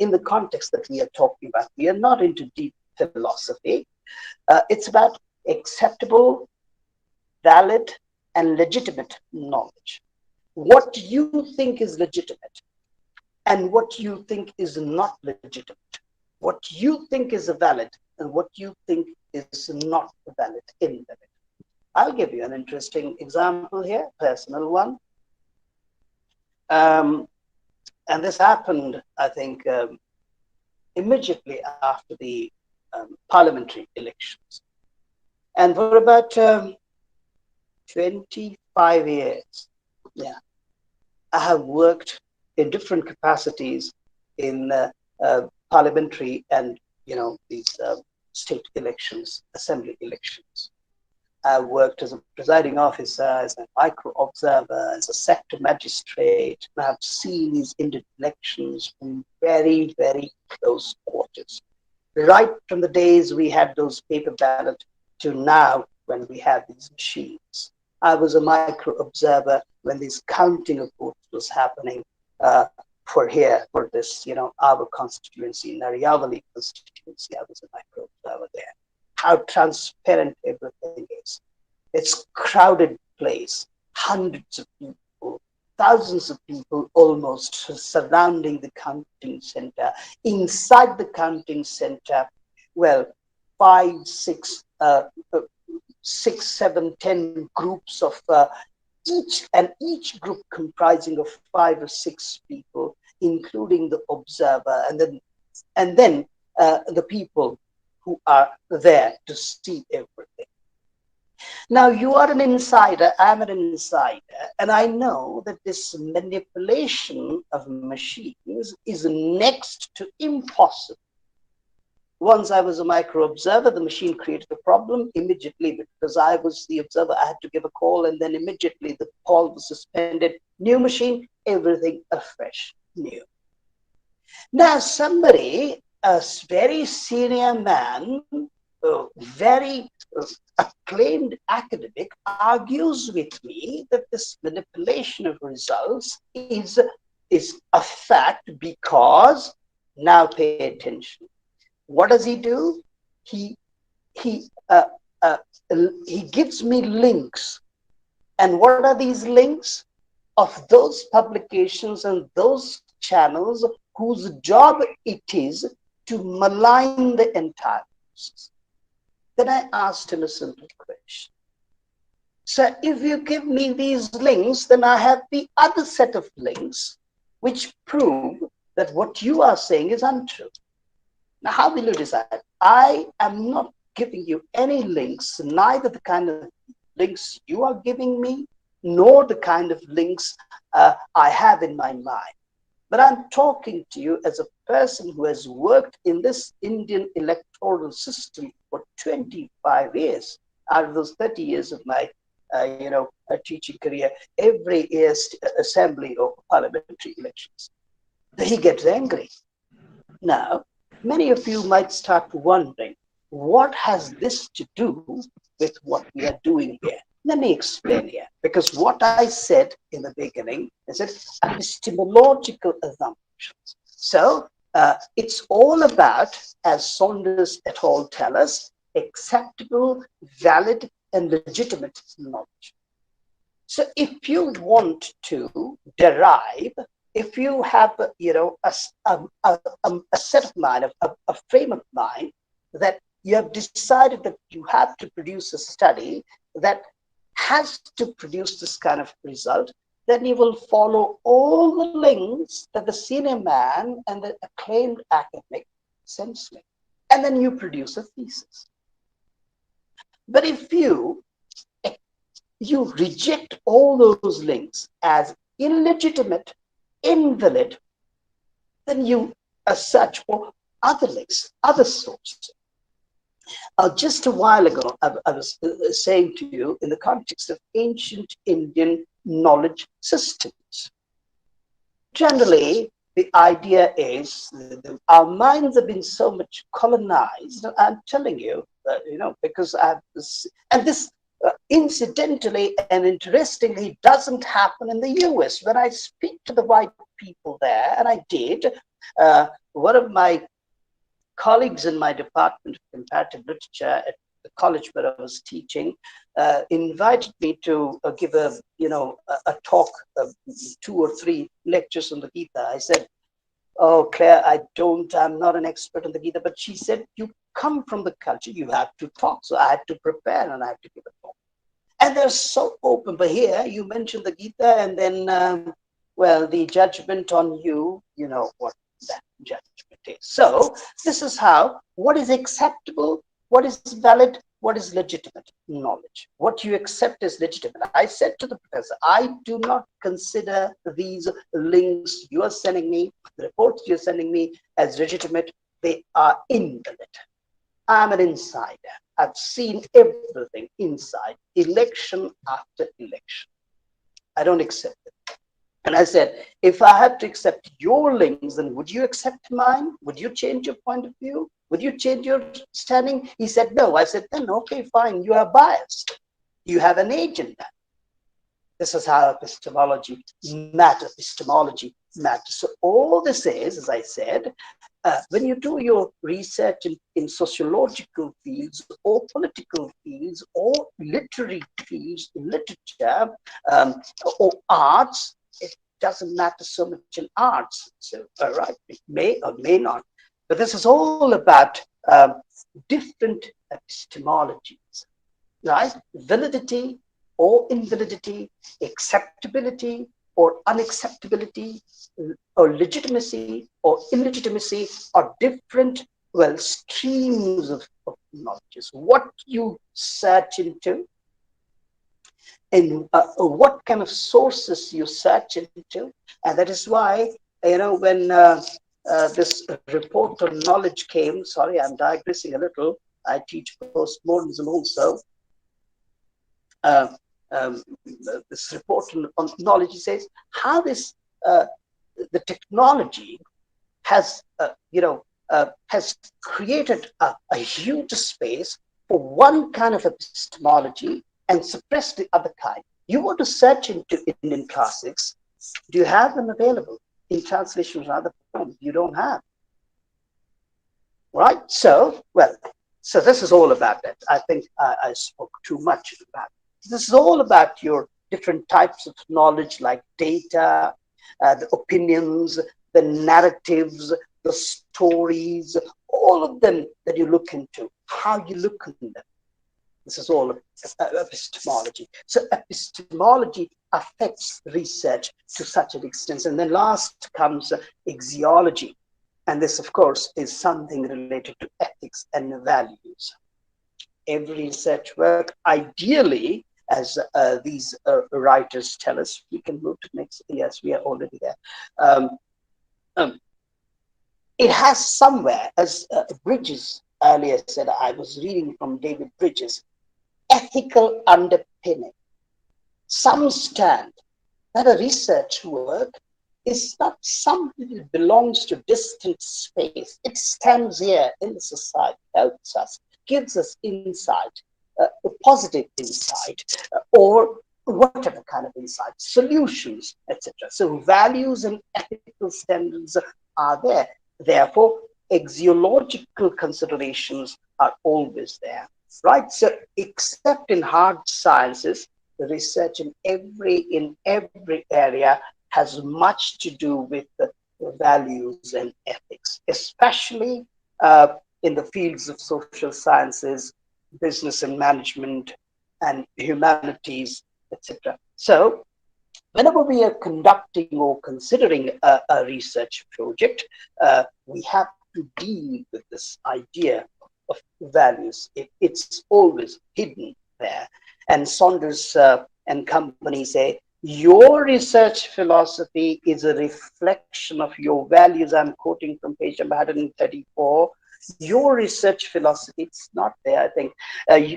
in the context that we are talking about, we are not into deep philosophy. It's about acceptable, valid, and legitimate knowledge. What you think is legitimate and what you think is not legitimate. what you think is valid and what you think is not valid, invalid. I'll give you an interesting example here, personal one. And this happened, I think, immediately after the parliamentary elections. And for about 25 years, yeah, I have worked in different capacities in parliamentary and, these state elections, assembly elections. I worked as a presiding officer, as a micro observer, as a sector magistrate, and I've seen these Indian elections from very, very close quarters. Right from the days we had those paper ballots to now when we have these machines. I was a micro observer when this counting of votes was happening for this, our constituency, Nariyavali constituency. I was a micro observer there. How transparent everything is. It's crowded place, hundreds of people, thousands of people almost surrounding the counting center. Inside the counting center, well, 5, 6, 6, 7, 10 groups of each group comprising of 5 or 6 people, including the observer, and then the people who are there to see everything. Now, you are an insider, I'm an insider, and I know that this manipulation of machines is next to impossible. Once I was a micro observer, the machine created a problem immediately because I was the observer. I had to give a call, and then immediately the call was suspended. New machine, everything afresh, new. Now, somebody, a very senior man, very acclaimed academic, argues with me that this manipulation of results is a fact because, now pay attention, what does he do? He gives me links. And what are these links? Of those publications and those channels whose job it is to malign the entire process. Then I asked him a simple question. So if you give me these links, then I have the other set of links which prove that what you are saying is untrue. Now, how will you decide? I am not giving you any links, neither the kind of links you are giving me, nor the kind of links I have in my mind. But I'm talking to you as a person who has worked in this Indian electoral system for 25 years. Out of those 30 years of my, teaching career, every year assembly or parliamentary elections. He gets angry. Now, many of you might start wondering, what has this to do with what we are doing here? Let me explain here, because what I said in the beginning is that epistemological assumptions. So it's all about, as Saunders et al. Tell us, acceptable, valid, and legitimate knowledge. So if you want to derive, if you have, a set of mind, a frame of mind that you have decided that you have to produce a study that has to produce this kind of result, then you will follow all the links that the senior man and the acclaimed academic sends me. And then you produce a thesis. But if you reject all those links as illegitimate, invalid, then you search for other links, other sources. Just a while ago, I was saying to you in the context of ancient Indian knowledge systems. Generally, the idea is that our minds have been so much colonized. I'm telling you, because this incidentally and interestingly doesn't happen in the US. When I speak to the white people there, and I did, one of my colleagues in my department of comparative literature at the college where I was teaching invited me to give a talk, 2 or 3 lectures on the Gita. I said, oh, Claire, I'm not an expert on the Gita, but she said, you come from the culture, you have to talk. So I had to prepare and I had to give a talk. And they're so open. But here you mentioned the Gita, and then, well, the judgment on you, you know what that judgment is. So this is how, what is acceptable, what is valid, what is legitimate knowledge. What you accept is legitimate. I said to the professor, I do not consider these links you are sending me, the reports you're sending me, as legitimate. They are invalid. I'm an insider. I've seen everything inside, election after election. I don't accept it. And I said, if I had to accept your links, then would you accept mine? Would you change your point of view? Would you change your standing? He said, no. I said, then okay, fine. You are biased. You have an agenda. This is how epistemology matters. So all this is, as I said, when you do your research in sociological fields or political fields or literary fields, literature or arts, it doesn't matter so much in arts. So, right, it may or may not. But this is all about different epistemologies, right? Validity or invalidity, acceptability or unacceptability, or legitimacy or illegitimacy are different, well, streams of knowledge. What you search into and what kind of sources you search into. And that is why, you know, when this report on knowledge came, sorry, I'm digressing a little. I teach postmodernism also. Uh, this report on knowledge says how this the technology has has created a huge space for one kind of epistemology and suppressed the other kind. You want to search into Indian classics, do you have them available in translations or other forms? You don't have, right? So, well, so this is all about it. I think I spoke too much about it. This is all about your different types of knowledge, like data, the opinions, the narratives, the stories, all of them that you look into, how you look at them. This is all epistemology. So epistemology affects research to such an extent. And then last comes axiology. And this, of course, is something related to ethics and values. Every research work, ideally, as these writers tell us, we can move to next. Yes, we are already there. It has somewhere, as Bridges earlier said, I was reading from David Bridges, ethical underpinning. Some stand that a research work is not something that belongs to distant space. It stands here in the society, helps us, gives us insight, a positive insight, or whatever kind of insight, solutions, etc. So values and ethical standards are there. Therefore, axiological considerations are always there, right? So except in hard sciences, the research in every area has much to do with the values and ethics, especially in the fields of social sciences, business and management, and humanities, etc. So whenever we are conducting or considering a research project, we have to deal with this idea of values. It's always hidden there. And Saunders and company say, your research philosophy is a reflection of your values. I'm quoting from page 134. Your research philosophy, it's not there, I think,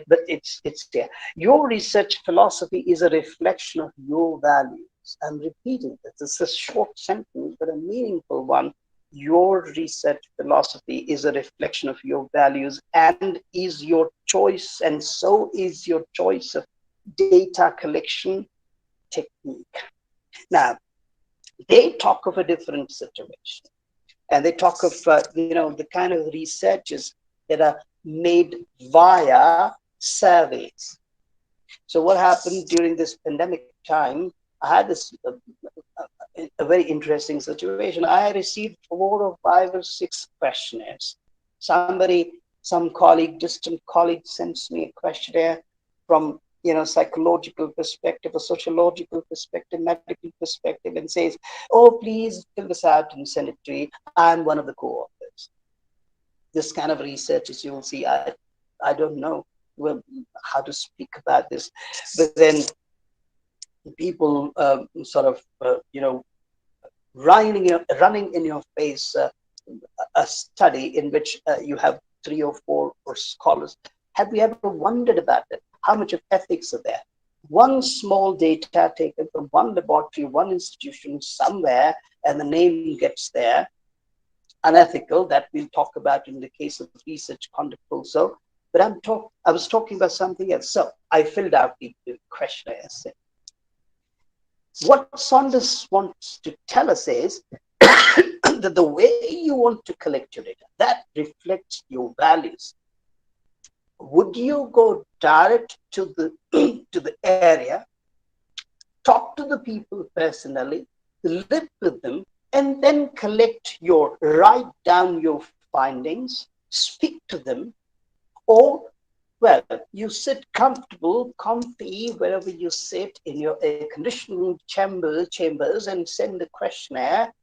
but it's there. Your research philosophy is a reflection of your values. I'm repeating this. It's a short sentence, but a meaningful one. Your research philosophy is a reflection of your values and is your choice, and so is your choice of data collection technique. Now, they talk of a different situation. And they talk of, the kind of researches that are made via surveys. So what happened during this pandemic time, I had this a very interesting situation. I received 4 or 5 or 6 questionnaires. Some colleague, distant colleague, sends me a questionnaire from psychological perspective, a sociological perspective, medical perspective, and says, "Oh, please fill this out and send it to me. I'm one of the co-authors." This kind of research, as you will see, I don't know how to speak about this, but then people sort of running in your face a study in which you have 3 or 4 scholars. Have you ever wondered about it? How much of ethics are there? One small data taken from one laboratory, one institution somewhere, and the name gets there. Unethical, that we'll talk about in the case of research conduct also. But I was talking about something else. So I filled out the questionnaire. What Saunders wants to tell us is that the way you want to collect your data, that reflects your values. Would you go direct to the to the area, talk to the people personally, live with them, and then write down your findings, speak to them, or well, you sit comfy wherever you sit in your air-conditioned chambers and send the questionnaire?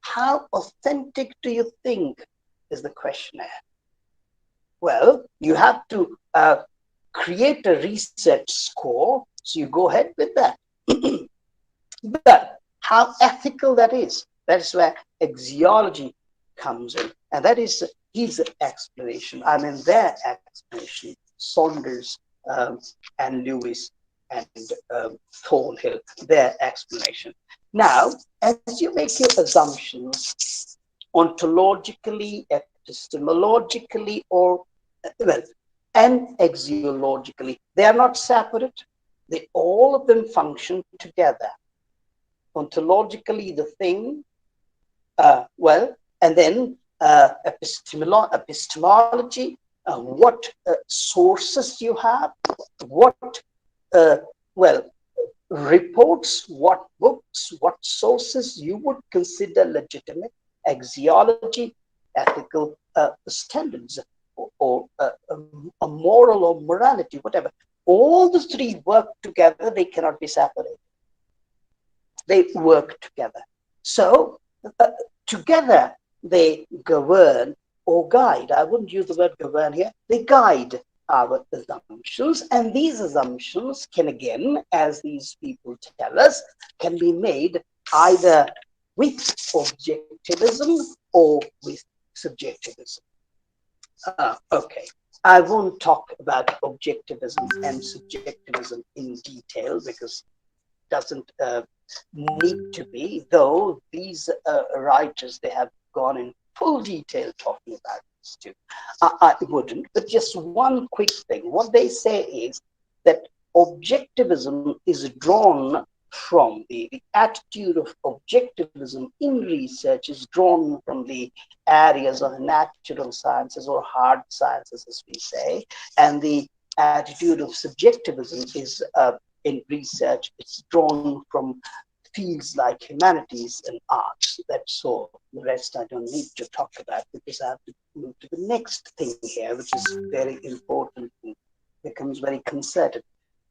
How authentic do you think is the questionnaire? Well, you have to create a research score, so you go ahead with that. But how ethical that is where axiology comes in. And that is his explanation. I mean, their explanation, Saunders and Lewis and Thornhill, their explanation. Now, as you make your assumptions ontologically, epistemologically, and axiologically, they are not separate. All of them function together. Ontologically, the thing, and then epistemology, what sources you have, what, reports, what books, what sources you would consider legitimate, axiology, ethical standards, or a moral or morality, whatever. All the 3 work together, they cannot be separated. They work together. So together they govern or guide. I wouldn't use the word govern here. They guide our assumptions, and these assumptions can, again, as these people tell us, can be made either with objectivism or with subjectivism. Okay, I won't talk about objectivism and subjectivism in detail because it doesn't need to be, though these writers, they have gone in full detail talking about this too. I wouldn't, but just one quick thing. What they say is that objectivism is drawn from the attitude of objectivism in research is drawn from the areas of natural sciences or hard sciences, as we say, and the attitude of subjectivism is in research, it's drawn from fields like humanities and arts. That's all. The rest I don't need to talk about because I have to move to the next thing here, which is very important and becomes very concerted.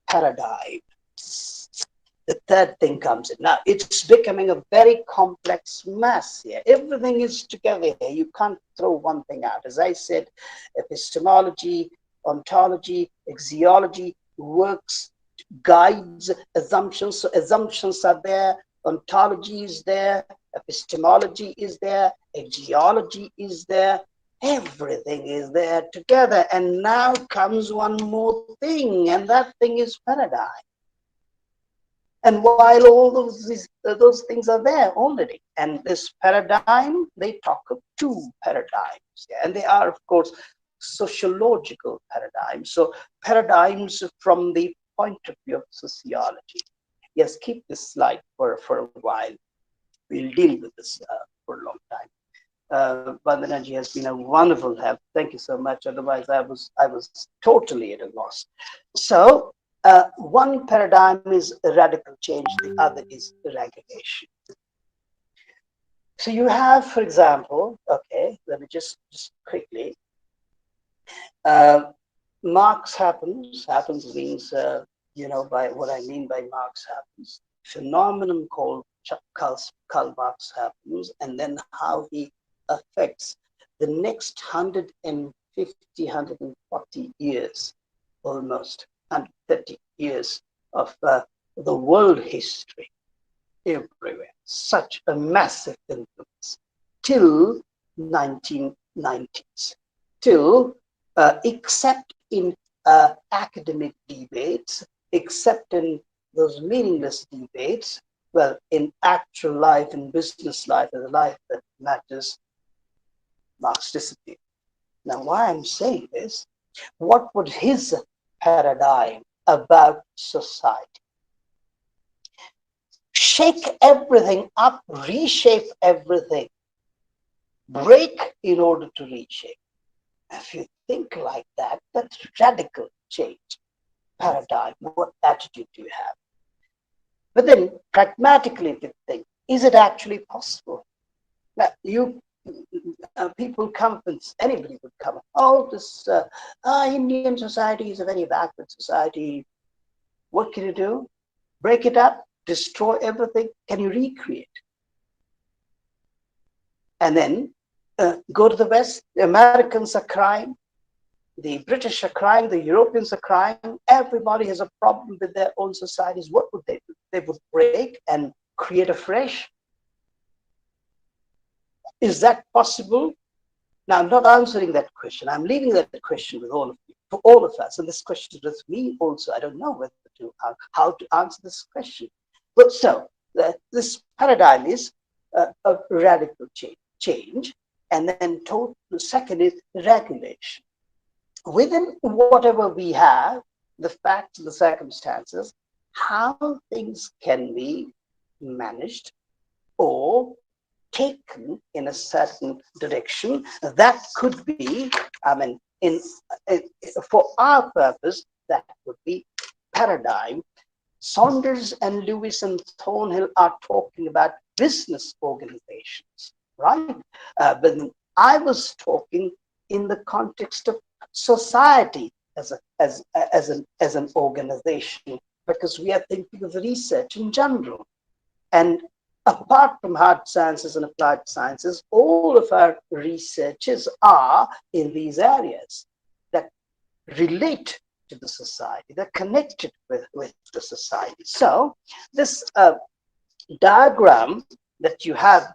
Paradigm. The third thing comes in. Now, it's becoming a very complex mass here. Everything is together here. You can't throw one thing out. As I said, epistemology, ontology, axiology works, guides assumptions. So assumptions are there, ontology is there, epistemology is there, axiology is there, everything is there together. And now comes one more thing, and that thing is paradigm. And while all those things are there already, and this paradigm, they talk of 2 paradigms, and they are, of course, sociological paradigms. So paradigms from the point of view of sociology. Yes, keep this slide for a while. We'll deal with this for a long time. Vandanaji has been a wonderful help. Thank you so much. Otherwise, I was totally at a loss. So one paradigm is radical change, the other is regulation. So you have, for example, okay, let me just quickly, uh, Marx happens. Happens means, by what I mean by Marx happens. Phenomenon called Karl Marx happens, and then how he affects the next 150, 140 years, almost 130 years of the world history everywhere. Such a massive influence till 1990s, till except in academic debates, except in those meaningless debates, well, in actual life, in business life, in the life that matters, Marx disappeared. Now, why I'm saying this, what was his paradigm about society? Shake everything up, reshape everything, break in order to reshape. If you think like that, that's radical change, paradigm. What attitude do you have? But then, pragmatically, if you think, is it actually possible? Now, people come, anybody would come. Oh, this Indian society is a very backward society. What can you do? Break it up, destroy everything. Can you recreate? And then go to the West. The Americans are crying. The British are crying. The Europeans are crying. Everybody has a problem with their own societies. What would they do? They would break and create afresh. Is that possible? Now, I'm not answering that question. I'm leaving that question with all of you, for all of us. And this question is with me also. I don't know how to answer this question. But so, this paradigm is a radical change. And then the second is regulation. Within whatever we have, the facts and the circumstances, how things can be managed or taken in a certain direction. That could be, for our purpose, that would be paradigm. Saunders and Lewis and Thornhill are talking about business organizations, right? But I was talking in the context of society as an organization, because we are thinking of research in general. And apart from hard sciences and applied sciences, all of our researches are in these areas that relate to the society, they're connected with the society. So this diagram that you have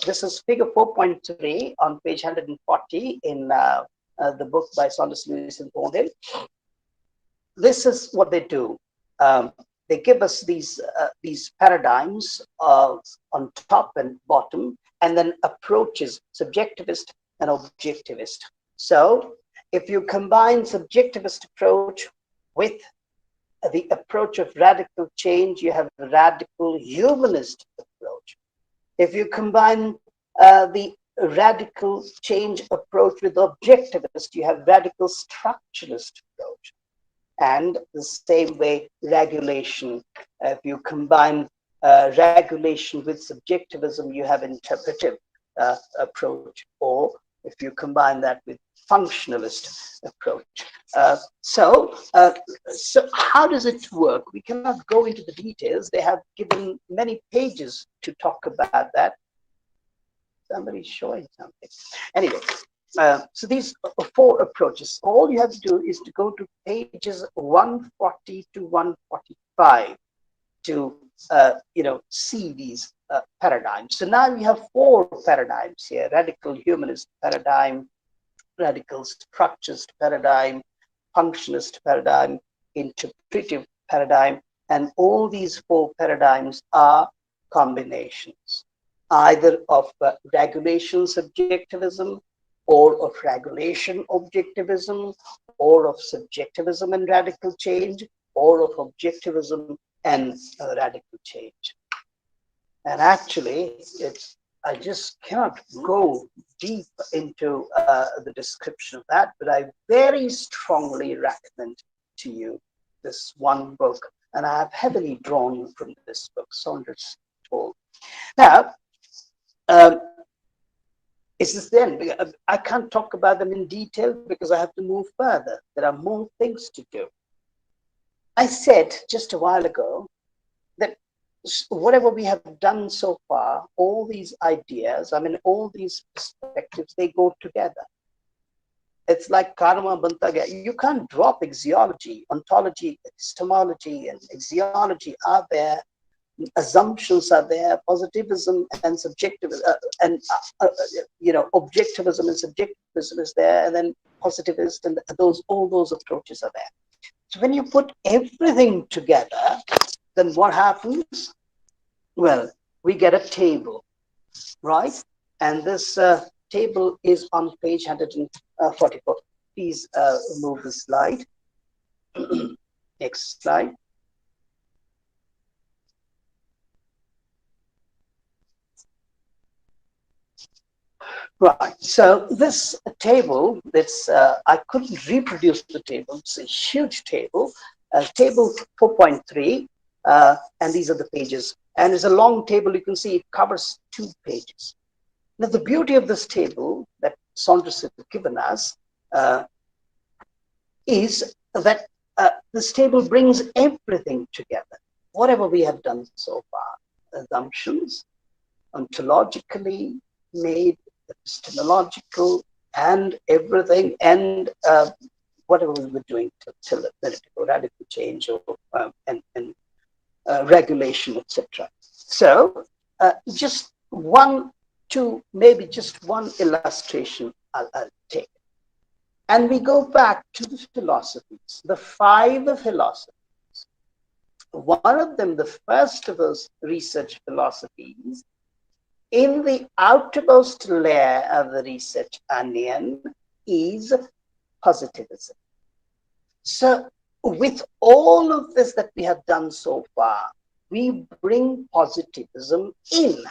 this is figure 4.3 on page 140 in the book by Saunders, Lewis and Thornhill. This is what they do. They give us these paradigms on top and bottom, and then approaches, subjectivist and objectivist. So if you combine subjectivist approach with the approach of radical change, you have a radical humanist approach. If you combine the radical change approach with objectivist, you have radical structuralist approach. And the same way, regulation. If you combine regulation with subjectivism, you have interpretive approach. Or if you combine that with functionalist approach. So how does it work? We cannot go into the details. They have given many pages to talk about that. Somebody's showing something. Anyway. So these are 4 approaches. All you have to do is to go to pages 140 to 145 to see these paradigms. So now we have 4 paradigms here: radical humanist paradigm, radical structuralist paradigm, functionalist paradigm, interpretive paradigm, and all these 4 paradigms are combinations either of regulation subjectivism, or of regulation objectivism, or of subjectivism and radical change, or of objectivism and radical change. And actually, I just cannot go deep into the description of that, but I very strongly recommend to you this one book, and I have heavily drawn from this book, Saunders told. Now, Is this then? I can't talk about them in detail because I have to move further. There are more things to do. I said just a while ago that whatever we have done so far, all these ideas, I mean, all these perspectives, they go together. It's like karma bantagya. You can't drop axiology, ontology, epistemology, and axiology are there. Assumptions are there, positivism and subjectivism, objectivism and subjectivism is there, and then positivist, and all those approaches are there. So when you put everything together, then what happens? Well, we get a table, right? And this table is on page 144. Please move the slide. Next slide. Right. So this table, I couldn't reproduce the table. It's a huge table, table 4.3, and these are the pages. And it's a long table. You can see it covers 2 pages. Now, the beauty of this table that Saunders has given us is that this table brings everything together. Whatever we have done so far, assumptions, ontologically made, epistemological, and everything, and whatever we were doing till radical change or and regulation, etc. So just maybe just one illustration I'll take. And we go back to the philosophies, the 5 philosophies. One of them, the first of those research philosophies, in the outermost layer of the research onion, is positivism. So with all of this that we have done so far, we bring positivism in.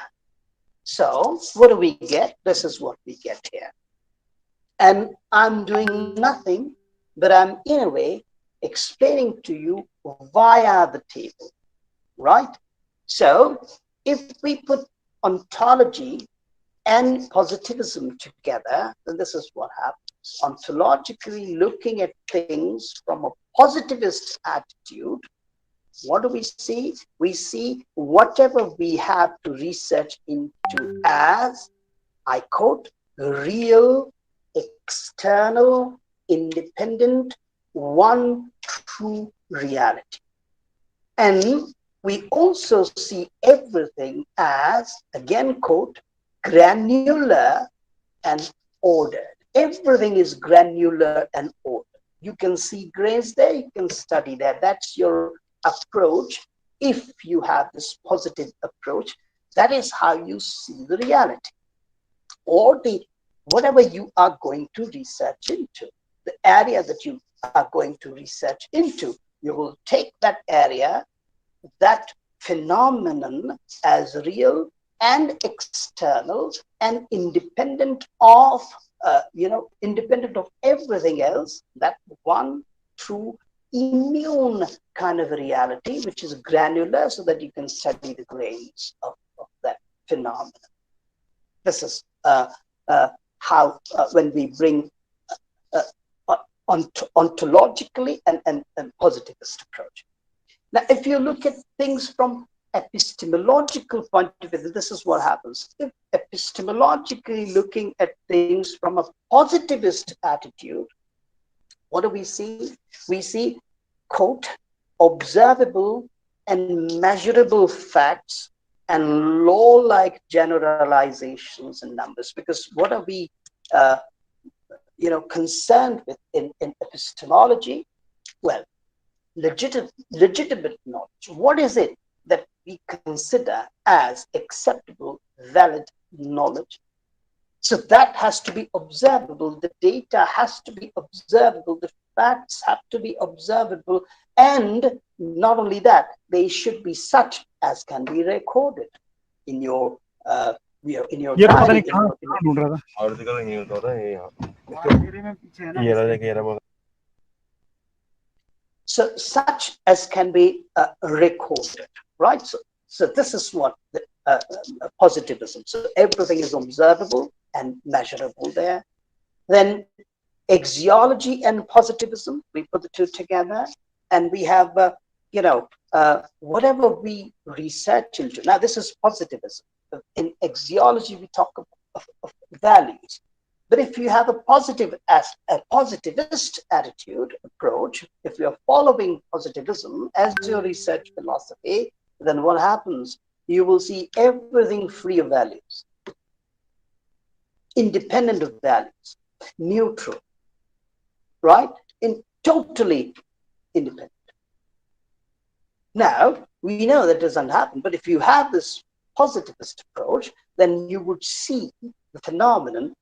So what do we get? This is what we get here. And I'm doing nothing, but I'm in a way explaining to you via the table, right? So if we put ontology and positivism together, then this is what happens. Ontologically looking at things from a positivist attitude, what do we see? We see whatever we have to research into as, I quote, real, external, independent, one true reality. And we also see everything as, again quote, granular and ordered. Everything is granular and ordered. You can see grains there, you can study there. That's your approach. If you have this positive approach, that is how you see the reality. Or whatever you are going to research into, the area that you are going to research into, you will take that area, that phenomenon as real and external and independent of independent of everything else, that one true immune kind of reality, which is granular, so that you can study the grains of that phenomenon. This is how when we bring ontologically and positivist approach. Now, if you look at things from epistemological point of view, this is what happens. If epistemologically looking at things from a positivist attitude, what do we see? We see, quote, observable and measurable facts and law-like generalizations and numbers. Because what are we concerned with in epistemology? Well, legitimate knowledge. What is it that we consider as acceptable, valid knowledge? So that has to be observable. The data has to be observable. The facts have to be observable. And not only that, they should be such as can be recorded in your diary. So such as can be recorded, right? So this is what positivism. So everything is observable and measurable there. Then axiology and positivism, we put the two together, and we have, whatever we research into. Now, this is positivism. In axiology, we talk of values. But if you have a positivist attitude approach, if you're following positivism as your research philosophy, then what happens? You will see everything free of values, independent of values, neutral, right? Totally independent. Now, we know that doesn't happen, but if you have this positivist approach, then you would see the phenomenon.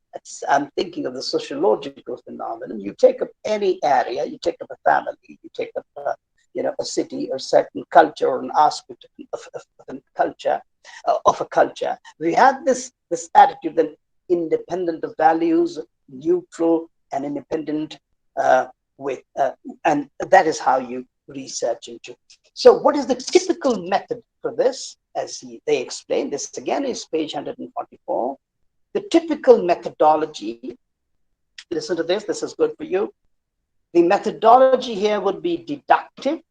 I'm thinking of the sociological phenomenon. You take up any area, you take up a family, you take up a city or certain culture or an aspect of a culture. We have this attitude that independent of values, neutral and independent and that is how you research into. So what is the typical method for this? As they explain, this again is page 144. The typical methodology, listen to this is good for you. The methodology here would be deductive,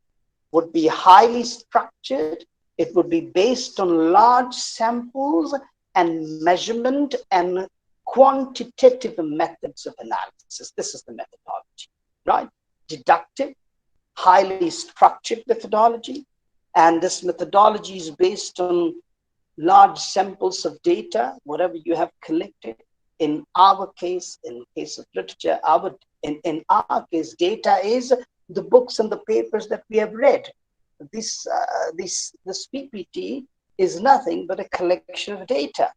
would be highly structured, it would be based on large samples and measurement and quantitative methods of analysis. This is the methodology, right? Deductive, highly structured methodology, and this methodology is based on large samples of data, whatever you have collected. In our case, in case of literature, in our case, data is the books and the papers that we have read. This PPT is nothing but a collection of data,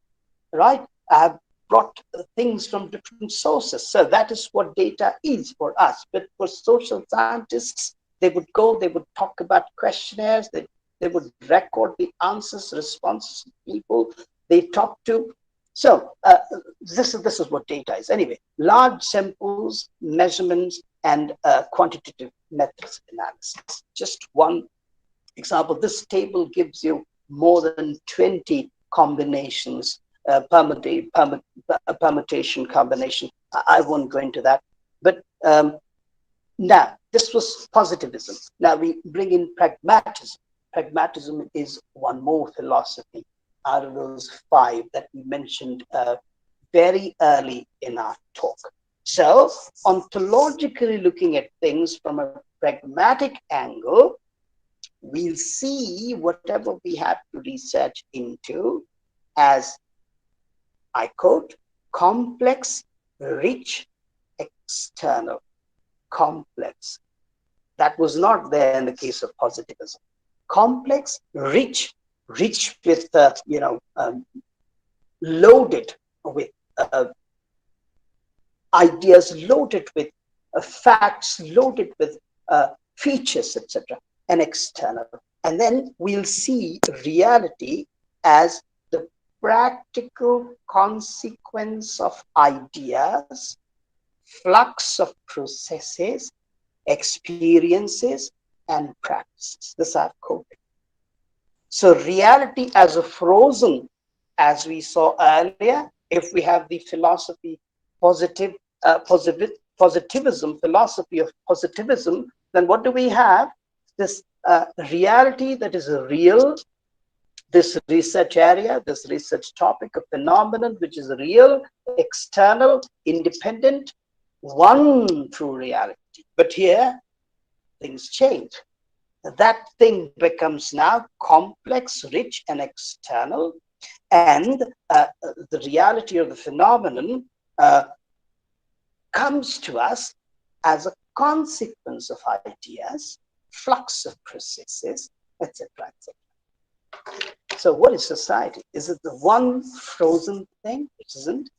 right? I have brought things from different sources. So that is what data is for us. But for social scientists, they would talk about questionnaires, they would record the answers, responses of people they talk to. So this is what data is. Anyway, large samples, measurements, and quantitative methods of analysis. Just one example. This table gives you more than 20 combinations, permutation combination. I won't go into that. But now, this was positivism. Now we bring in pragmatism. Pragmatism is one more philosophy out of those 5 that we mentioned very early in our talk. So, ontologically looking at things from a pragmatic angle, we'll see whatever we have to research into as, I quote, complex, rich, external. Complex. That was not there in the case of positivism. Complex, rich with, loaded with ideas, loaded with facts, loaded with features, etc., and external. And then we'll see reality as the practical consequence of ideas, flux of processes, experiences, and practices. This I've quoted. So reality as a frozen, as we saw earlier, if we have the philosophy positivism, philosophy of positivism, then what do we have? This reality that is real, this research area, this research topic, a phenomenon which is real, external, independent, one true reality. But here, things change. That thing becomes now complex, rich, and external, and the reality of the phenomenon comes to us as a consequence of ideas, flux of processes, etc., etc. So what is society? Is it the one frozen thing? It isn't.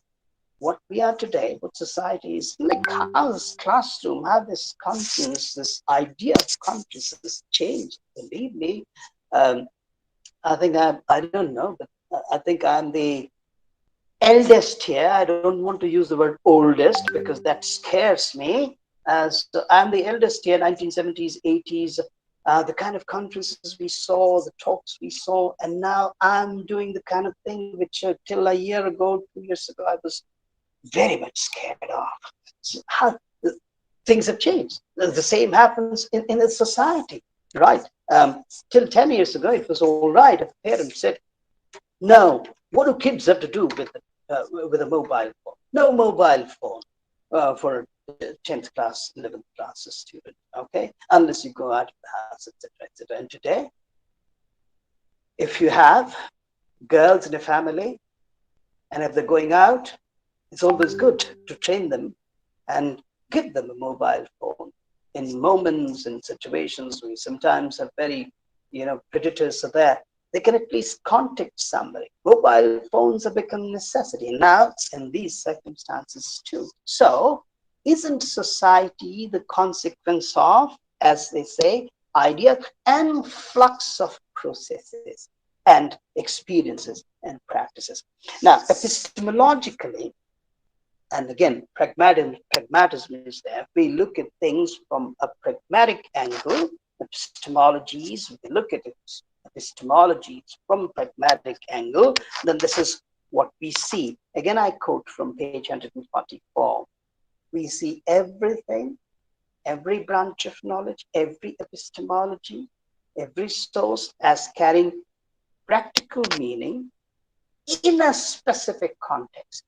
What we are today, what society is, like how this classroom, how this consciousness, this idea of consciousness changed. Believe me, I think I don't know, but I think I'm the eldest here. I don't want to use the word oldest because that scares me. So I'm the eldest here, 1970s, 80s, the kind of conferences we saw, the talks we saw, and now I'm doing the kind of thing which till a year ago, 2 years ago, I was very much scared of. So how things have changed. The same happens in a society, right? Till 10 years ago, it was all right. If parents said, no, what do kids have to do with a mobile phone? No mobile phone for a 10th class, 11th class student, okay? Unless you go out of the house, etc., etc. And today, if you have girls in a family, and if they're going out, it's always good to train them and give them a mobile phone in moments and situations where sometimes are very, predators are there. They can at least contact somebody. Mobile phones have become a necessity now in these circumstances too. So isn't society the consequence of, as they say, idea and flux of processes and experiences and practices? Now, epistemologically, and again, pragmatism is there. We look at things from a pragmatic angle, epistemologies, we look at epistemologies from a pragmatic angle, then this is what we see. Again, I quote from page 144. We see everything, every branch of knowledge, every epistemology, every source as carrying practical meaning in a specific context.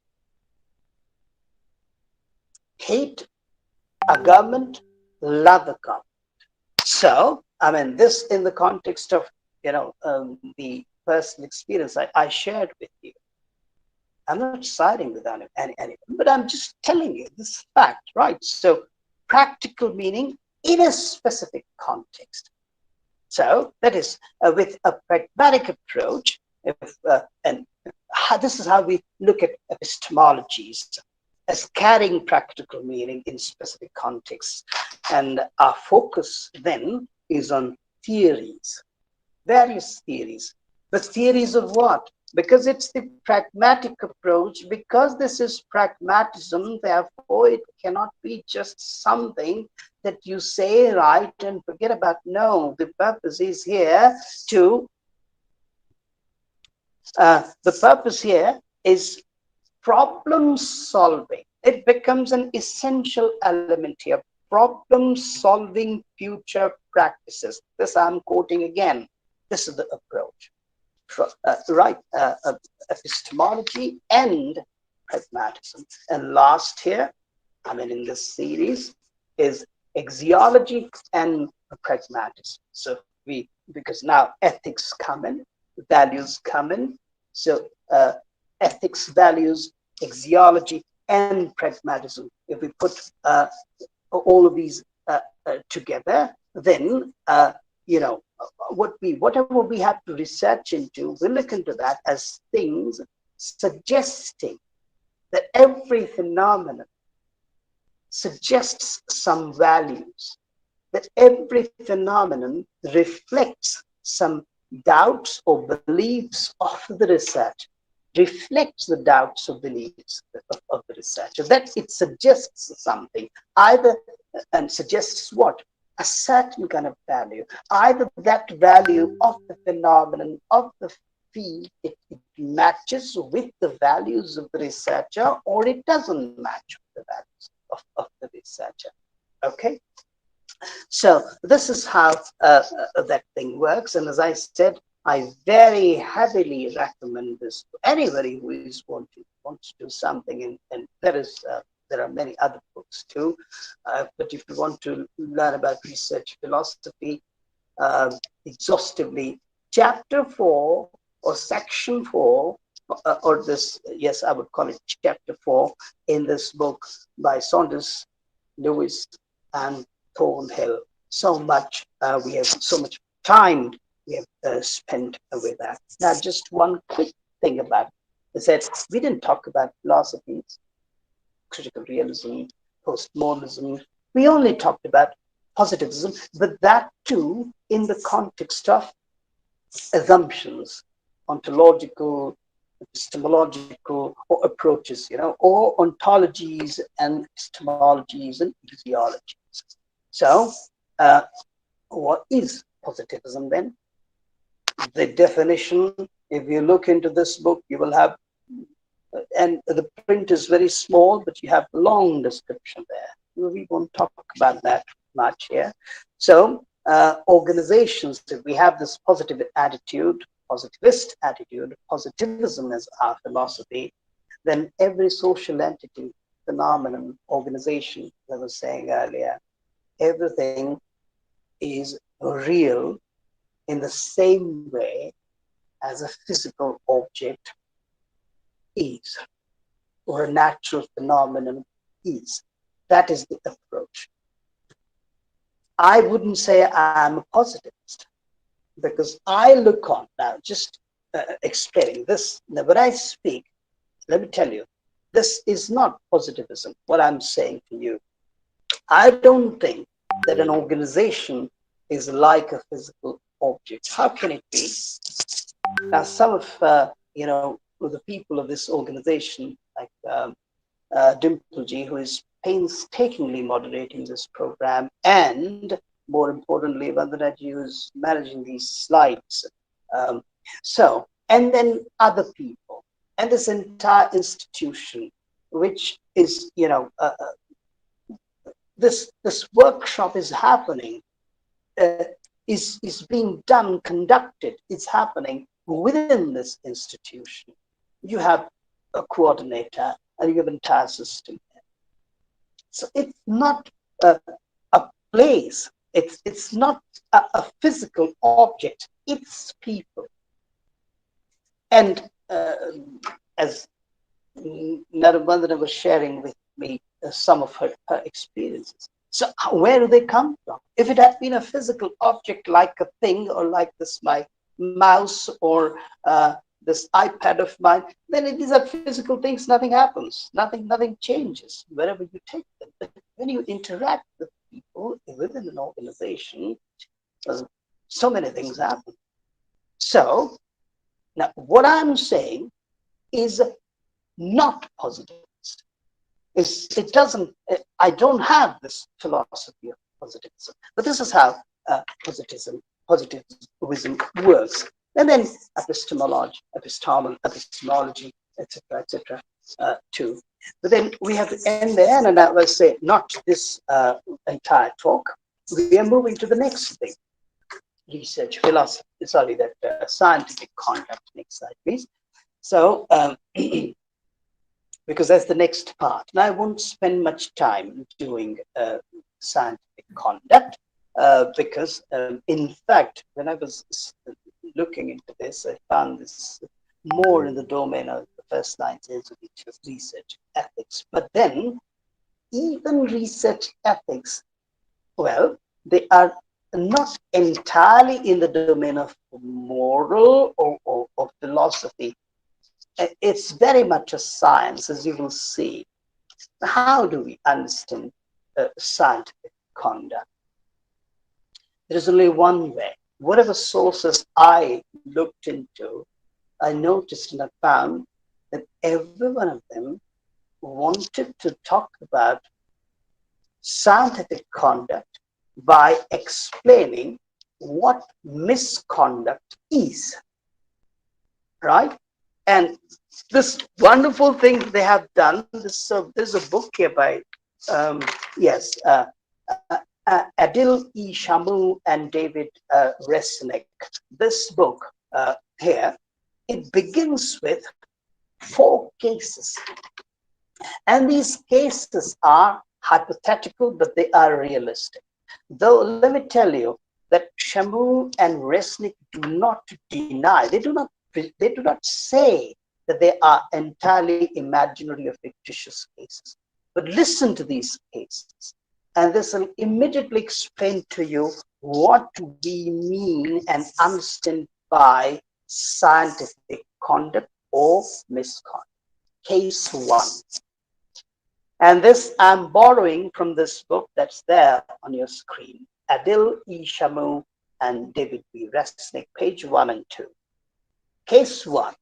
Hate a government, love a government. So, I mean, this in the context of, the personal experience I shared with you. I'm not siding with anyone, but I'm just telling you this fact, right? So, practical meaning in a specific context. So, that is with a pragmatic approach, and this is how we look at epistemologies, as carrying practical meaning in specific contexts. And our focus then is on theories, various theories. But theories of what? Because it's the pragmatic approach, because this is pragmatism, therefore it cannot be just something that you say, right, and forget about. No, the purpose is here to, the purpose here is problem solving. It becomes an essential element here. Problem solving future practices. This I'm quoting again. This is the approach. Right, epistemology and pragmatism. And last here, in this series, is axiology and pragmatism. So because now ethics come in, values come in. So ethics, values, axiology, and pragmatism. If we put all of these together, then whatever we have to research into, we look into that as things suggesting that every phenomenon suggests some values, that every phenomenon reflects some doubts or beliefs of the researcher, reflects the doubts or beliefs of the researcher, that it suggests something, either, and suggests what? A certain kind of value, either that value of the phenomenon, of the field, it matches with the values of the researcher, or it doesn't match with the values of the researcher. Okay? So this is how that thing works. And as I said, I very heavily recommend this to anybody who wants to do something. And there are many other books too. But if you want to learn about research philosophy exhaustively, chapter 4 or section 4, or this, yes, I would call it chapter 4 in this book by Saunders, Lewis, and Thornhill. So much, we have so much time we have spent with that. Now, just one quick thing about it is that we didn't talk about philosophies, critical realism, postmodernism. We only talked about positivism, but that too in the context of assumptions, ontological, epistemological, or approaches, or ontologies and epistemologies and physiologies. So What is positivism then? The definition, if you look into this book, you will have, and the print is very small, but you have long description there. We won't talk about that much here. So organizations, if we have this positive attitude, positivist attitude, positivism as our philosophy, then every social entity, phenomenon, organization, as I was saying earlier, everything is real in the same way as a physical object is, or a natural phenomenon is. That is the approach. I wouldn't say I'm a positivist, because I look on now, just explaining this. Now, when I speak, let me tell you, this is not positivism, what I'm saying to you. I don't think that an organization is like a physical object. How can it be? Now, some of the people of this organization, like Dimpleji, who is painstakingly moderating this program, and more importantly, Vandanaji, who's managing these slides. And then other people, and this entire institution, which is, this workshop is happening, is being done, conducted, it's happening within this institution. You have a coordinator and you have an entire system. So it's not a place, it's not a physical object, it's people. And as Madam Vandana was sharing with me some of her experiences. So where do they come from? If it had been a physical object like a thing, or like this my mouse, or this iPad of mine, then these are physical things, nothing happens, nothing changes wherever you take them. But when you interact with people within an organization, so many things happen. So now what I'm saying is not positivist. It doesn't, I don't have this philosophy of positivism, but this is how positivism works. And then epistemology, etc., too. But then we have to end there, and I will say not this entire talk. We are moving to the next thing: research, philosophy. Sorry, that scientific conduct. Next slide, please. So. Because that's the next part. And I won't spend much time doing scientific conduct, because in fact, when I was looking into this, I found this more in the domain of the first 9 years of research ethics. But then even research ethics, well, they are not entirely in the domain of moral or philosophy. It's very much a science, as you will see. How do we understand scientific conduct? There is only one way. Whatever sources I looked into, I noticed and I found that every one of them wanted to talk about scientific conduct by explaining what misconduct is, right? And this wonderful thing they have done, there's a book here by, Adil E. Shamu and David Resnick. This book here, it begins with 4 cases. And these cases are hypothetical, but they are realistic. Though, let me tell you that Shamu and Resnick do not deny, they do not say that they are entirely imaginary or fictitious cases. But listen to these cases, and this will immediately explain to you what we mean and understand by scientific conduct or misconduct. Case 1. And this I'm borrowing from this book that's there on your screen. Adil E. Shamu and David B. Resnick, page 1 and 2. Case 1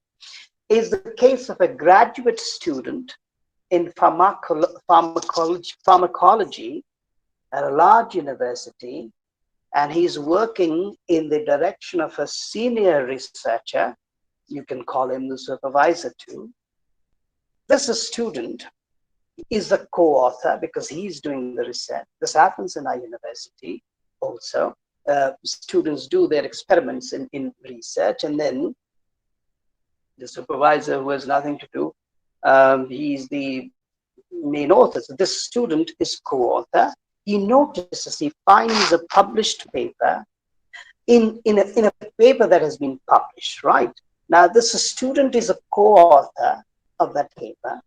is the case of a graduate student in pharmacology at a large university and he's working in the direction of a senior researcher. You can call him the supervisor too. This student is a co-author because he's doing the research. This happens in our university also. Students do their experiments in research, and then the supervisor, who has nothing to do, he's the main author. So this student is co-author. He notices, he finds a published paper in a paper that has been published, right? Now, this student is a co-author of that paper,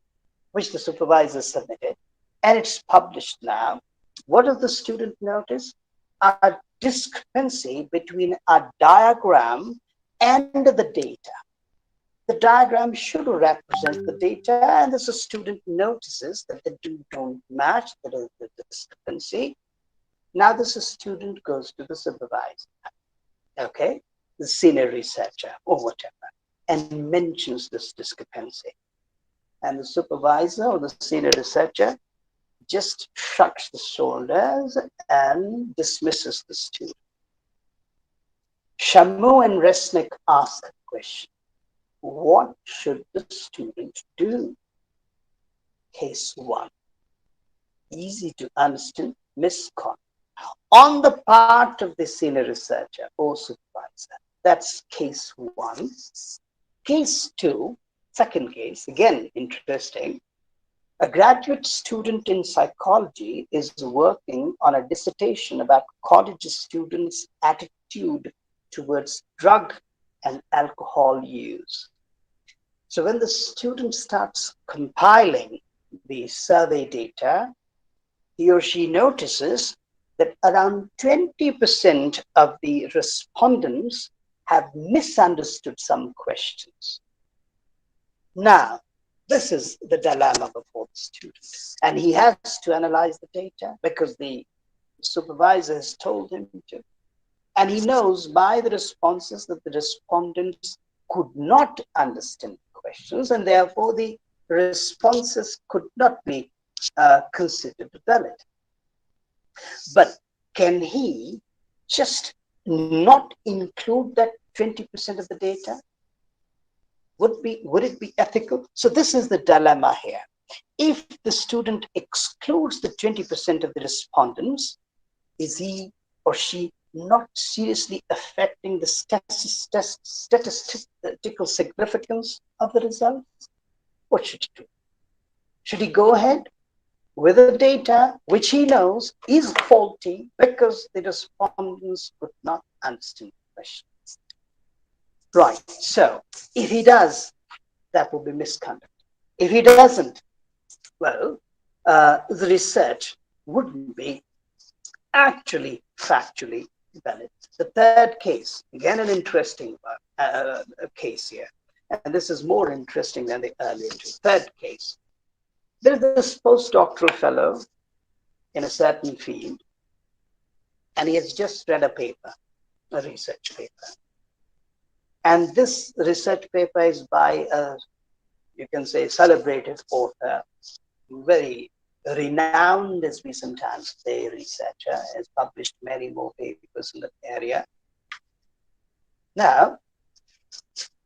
which the supervisor submitted, and it's published now. What does the student notice? A discrepancy between a diagram and the data. The diagram should represent the data, and as a student notices that the two don't match, that is the discrepancy. Now this student goes to the supervisor, okay, the senior researcher or whatever, and mentions this discrepancy. And the supervisor or the senior researcher just shrugs the shoulders and dismisses the student. Shamu and Resnick ask a question. What should the student do? Case 1. Easy to understand misconduct on the part of the senior researcher or supervisor. That's case 1. Case 2, second case, again interesting. A graduate student in psychology is working on a dissertation about college students' attitude towards drug and alcohol use. So when the student starts compiling the survey data, he or she notices that around 20% of the respondents have misunderstood some questions. Now, this is the dilemma before the student. And he has to analyze the data because the supervisor has told him to. And he knows by the responses that the respondents could not understand questions, and therefore the responses could not be considered valid. But can he just not include that 20% of the data? Would it be ethical? So this is the dilemma here. If the student excludes the 20% of the respondents, is he or she not seriously affecting the statistical significance of the results? What should he do? Should he go ahead with the data which he knows is faulty because the respondents could not understand the questions? Right. So if he does, that will be misconduct. If he doesn't, well, the research wouldn't be actually factually valid. The third case, again an interesting case here, and this is more interesting than the earlier two. Third case, there is this postdoctoral fellow in a certain field, and he has just read a paper, a research paper. And this research paper is by a, you can say, celebrated author, very renowned, as we sometimes say, researcher, has published many more papers in that area. Now,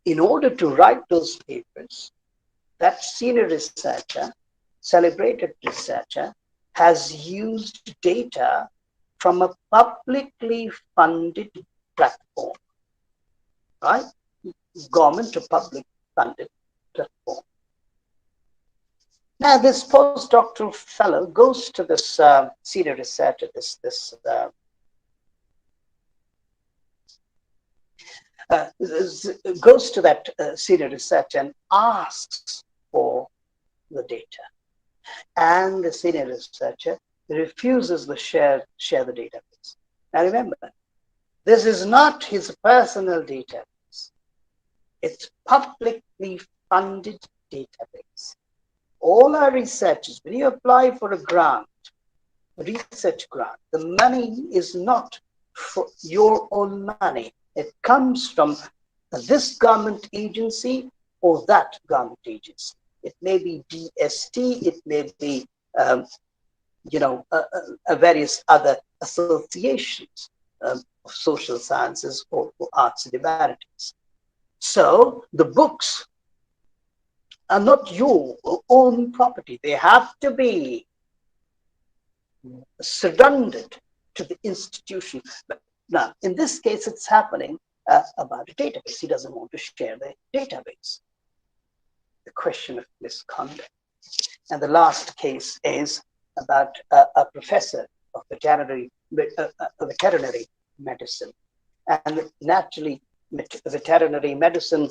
in order to write those papers, that senior researcher, celebrated researcher, has used data from a publicly funded platform, right? Government to public funded platform. Now, this postdoctoral fellow goes to this senior researcher, goes to that senior researcher and asks for the data. And the senior researcher refuses to share the database. Now remember, this is not his personal database. It's publicly funded database. All our researchers, when you apply for a grant, a research grant, the money is not for your own money. It comes from this government agency or that government agency. It may be DST, it may be, various other associations. of social sciences or arts and humanities. So the books are not your own property. They have to be surrendered to the institution. But now, in this case, it's happening about a database. He doesn't want to share the database. The question of misconduct. And the last case is about a professor of veterinary medicine. And naturally, veterinary medicine,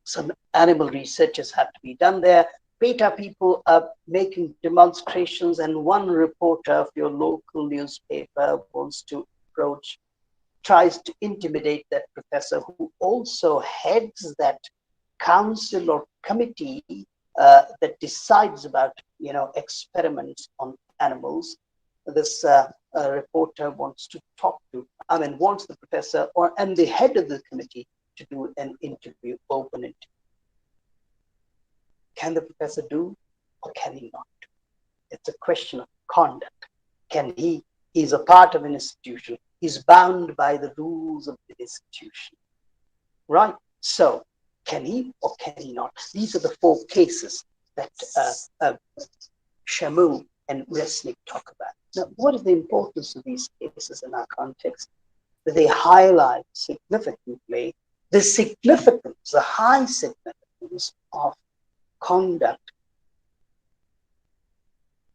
some animal researches have to be done there. PETA people are making demonstrations, and one reporter of your local newspaper wants to approach, tries to intimidate that professor, who also heads that council or committee that decides about, experiments on animals. This reporter wants to wants the professor and the head of the committee to do an interview, open interview. Can the professor do, or can he not do? It's a question of conduct. He's a part of an institution. He's bound by the rules of the institution, right? So can he or can he not? These are the four cases that Shamu and Resnick talk about. Now, what is the importance of these cases in our context? That they highlight significantly the significance, the high significance of conduct,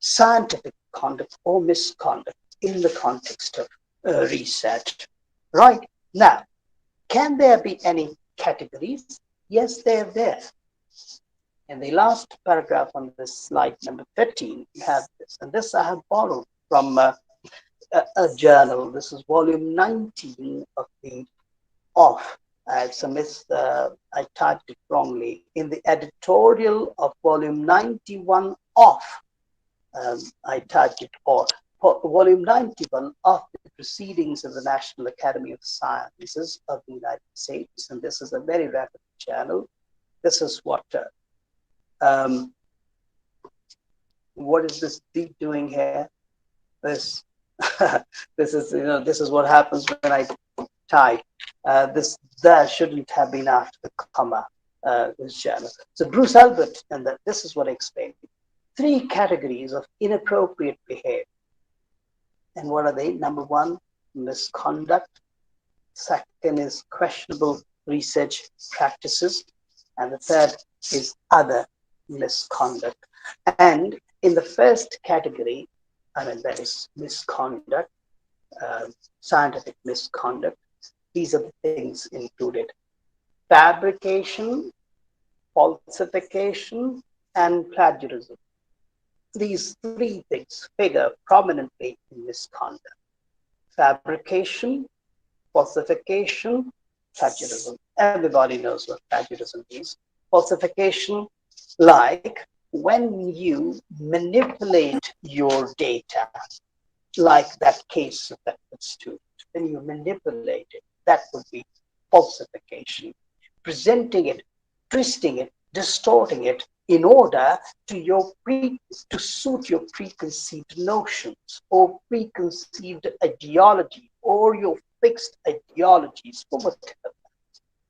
scientific conduct or misconduct in the context of research. Right? Now, can there be any categories? Yes, they're there. In the last paragraph on this slide, number 13, you have this. And this I have borrowed from a journal. This is volume 19 of the Off. I typed it wrongly. In the editorial of volume 91 Off, I typed it off. Volume 91 of the Proceedings of the National Academy of Sciences of the United States. And this is a very rapid journal. This is what is this D doing here? This this is what happens when I type. There shouldn't have been after the comma, this journal. So Bruce Albert, and this is what I explained. 3 categories of inappropriate behavior. And what are they? Number 1, misconduct. Second is questionable research practices. And the third is other misconduct. And in the first category, that is misconduct, scientific misconduct. These are the things included: fabrication, falsification, and plagiarism. These 3 things figure prominently in misconduct: fabrication, falsification, plagiarism. Everybody knows what plagiarism is. Falsification, like when you manipulate your data, like that case of that student, when you manipulate it, that would be falsification. Presenting it, twisting it, distorting it in order to suit your preconceived notions or preconceived ideology or your fixed ideologies for whatever.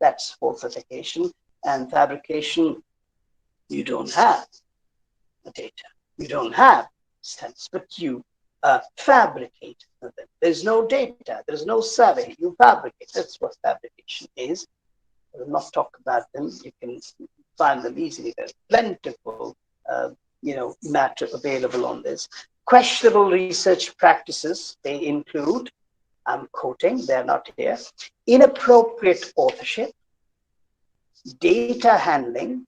That's falsification. And fabrication, you don't have the data, you don't have stats, but you fabricate them. There's no data, there's no survey, you fabricate. That's what fabrication is. I will not talk about them. You can find them easily. There's plentiful, matter available on this. Questionable research practices, they include, I'm quoting, they're not here, inappropriate authorship, data handling,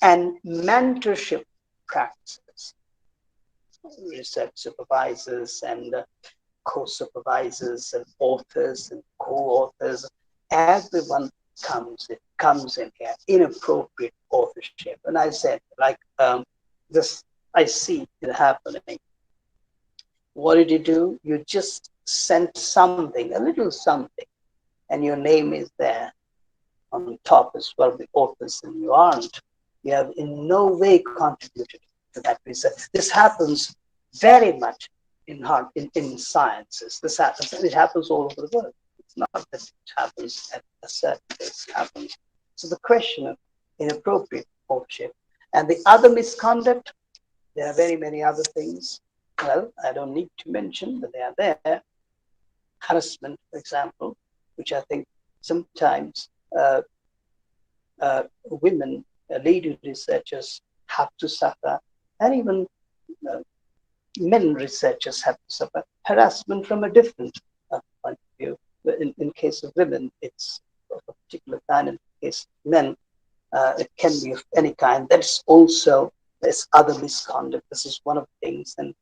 and mentorship practices. Research supervisors and co-supervisors and authors and co-authors, everyone comes in here. Inappropriate authorship. And I said, this, I see it happening. What did you do? You just sent something, a little something, and your name is there on top as well, the authors, and you aren't. You have in no way contributed to that research. This happens very much in sciences. This happens, and it happens all over the world. It's not that it happens at a certain place. It happens. So the question of inappropriate courtship and the other misconduct, there are very many other things. Well, I don't need to mention, but they are there. Harassment, for example, which I think sometimes women, lady researchers have to suffer, and even men researchers have to suffer harassment from a different point of view. In case of women, it's of a particular kind. In case of men, it can be of any kind. That's also this other misconduct. This is one of the things, and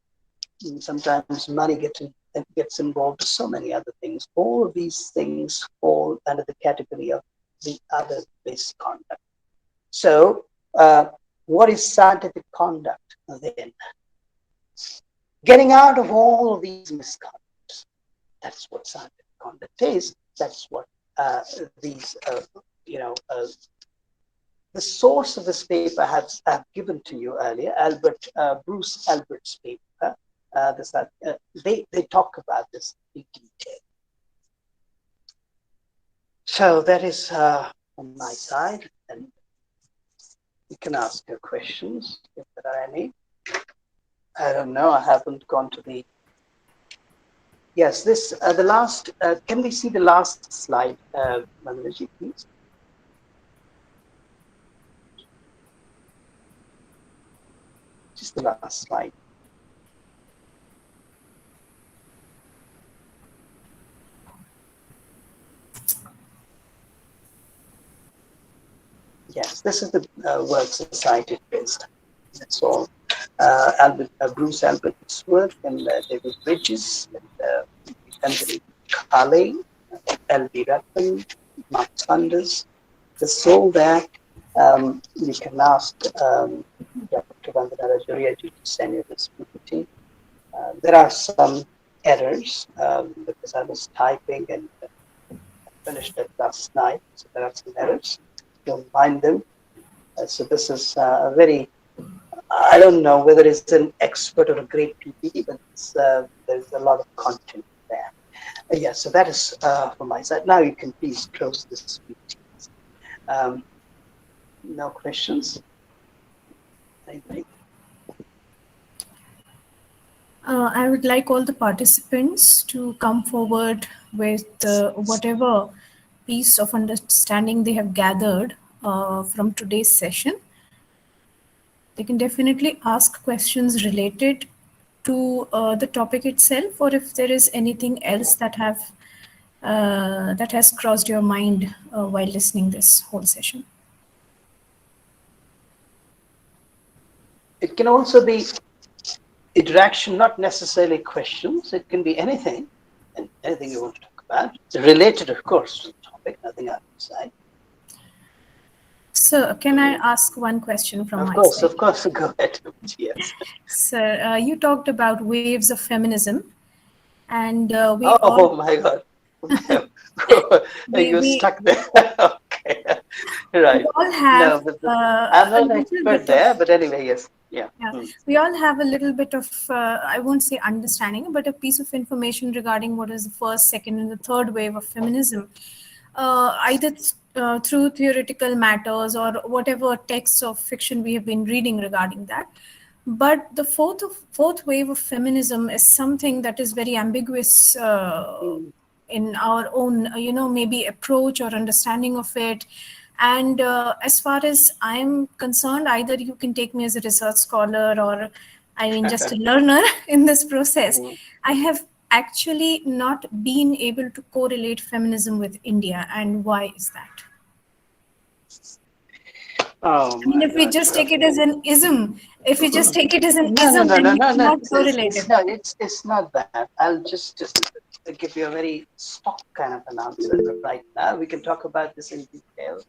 sometimes money gets involved. So many other things. All of these things fall under the category of the other misconduct. So, what is scientific conduct then? Getting out of all of these misconducts. That's what scientific conduct is. That's what these, the source of this paper I've given to you earlier, Bruce Albert's paper. They talk about this in detail. So that is on my side, and you can ask your questions if there are any. I don't know. I haven't gone to the. Yes, this the last. Can we see the last slide, Mandaji, please? Just the last slide. Yes, this is the works cited based. That's all. Bruce Albert's work, and David Bridges, and Anthony Carley, L.B. Ruffin, Mark Sanders. There's all there. You can ask Dr. Vandana Juriaji to send you this PPT. There are some errors because I was typing and finished it last night, so there are some errors. Don't mind them. So this is a very, I don't know whether it's an expert or a great PPT, but there's a lot of content there. Yes, so that is from my side. Now you can please close this PPT. No questions? Anybody? I would like all the participants to come forward with whatever piece of understanding they have gathered from today's session. They can definitely ask questions related to the topic itself, or if there is anything else that has crossed your mind while listening this whole session. It can also be interaction, not necessarily questions. It can be anything, and anything you want to talk about. Related, of course, to the topic, nothing outside. Sir, can I ask one question from my side? Of course, go ahead. Yes. Sir, you talked about waves of feminism, and my God. You're stuck there. Okay. Right. We all have. I'm not an expert there, but anyway, yes. Yeah. We all have a little bit of, I won't say understanding, but a piece of information regarding what is the first, second, and the third wave of feminism, either through theoretical matters or whatever texts of fiction we have been reading regarding that. But the fourth wave of feminism is something that is very ambiguous in our own, maybe approach or understanding of it. And as far as I'm concerned, either you can take me as a research scholar or, just a learner in this process. I have actually not been able to correlate feminism with India. And why is that? If we just take it as an ism, not correlate it. It's not that. I'll just give you a very stock kind of an answer right now. We can talk about this in detail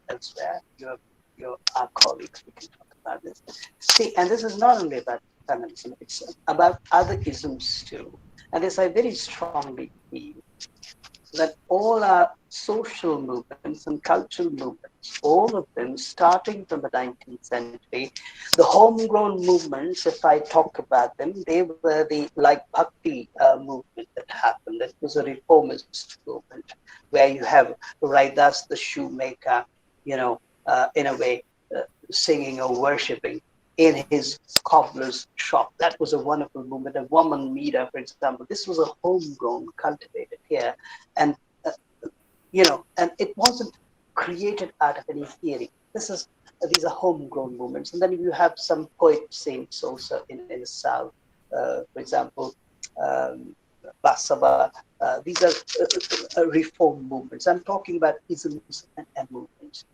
elsewhere. Our colleagues, we can talk about this. See, and this is not only about feminism, it's about other isms too. And this I very strongly feel that all our social movements and cultural movements all of them, starting from the 19th century, the homegrown movements, if I talk about them, they were the like Bhakti movement that happened. That was a reformist movement where you have Raidas the shoemaker, in a way, singing or worshipping in his cobbler's shop. That was a wonderful movement. A woman meter, for example. This was a homegrown, cultivated here. And and it wasn't created out of any theory. These are homegrown movements. And then you have some poet saints also in the South, for example, Basava. These are reform movements. I'm talking about isms and movements.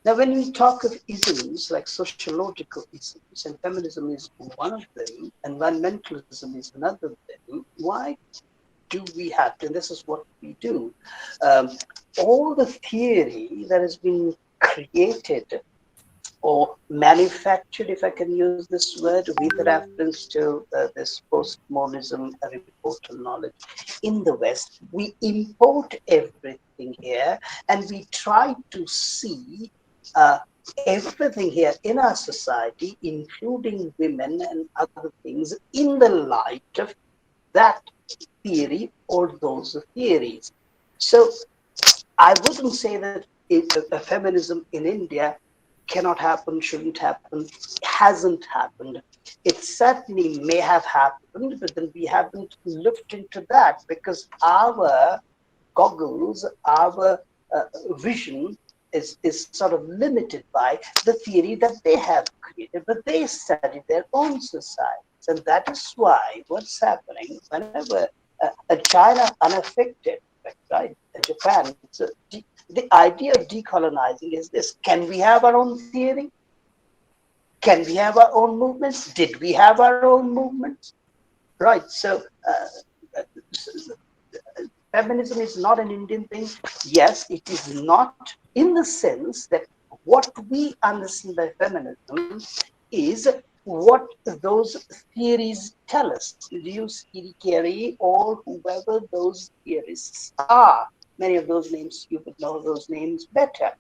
Now, when we talk of isms, like sociological isms, and feminism is one of them, environmentalism is another of them, why do we have to? And this is what we do. All the theory that has been created or manufactured, if I can use this word, with reference to this postmodernism report on knowledge in the West, we import everything here and we try to see everything here in our society, including women and other things, in the light of that theory or those theories. So I wouldn't say that feminism in India cannot happen, shouldn't happen, hasn't happened. It certainly may have happened, but then we haven't looked into that because our goggles, our vision is sort of limited by the theory that they have created, but they study their own societies. And that is why what's happening whenever China unaffected, right? Japan. So the idea of decolonizing is this: can we have our own theory? Can we have our own movements? Did we have our own movements? Right. So feminism is not an Indian thing. Yes, it is not in the sense that what we understand by feminism is what those theories tell us. Lewis Carey or whoever those theorists are. Many of those names, you would know those names better.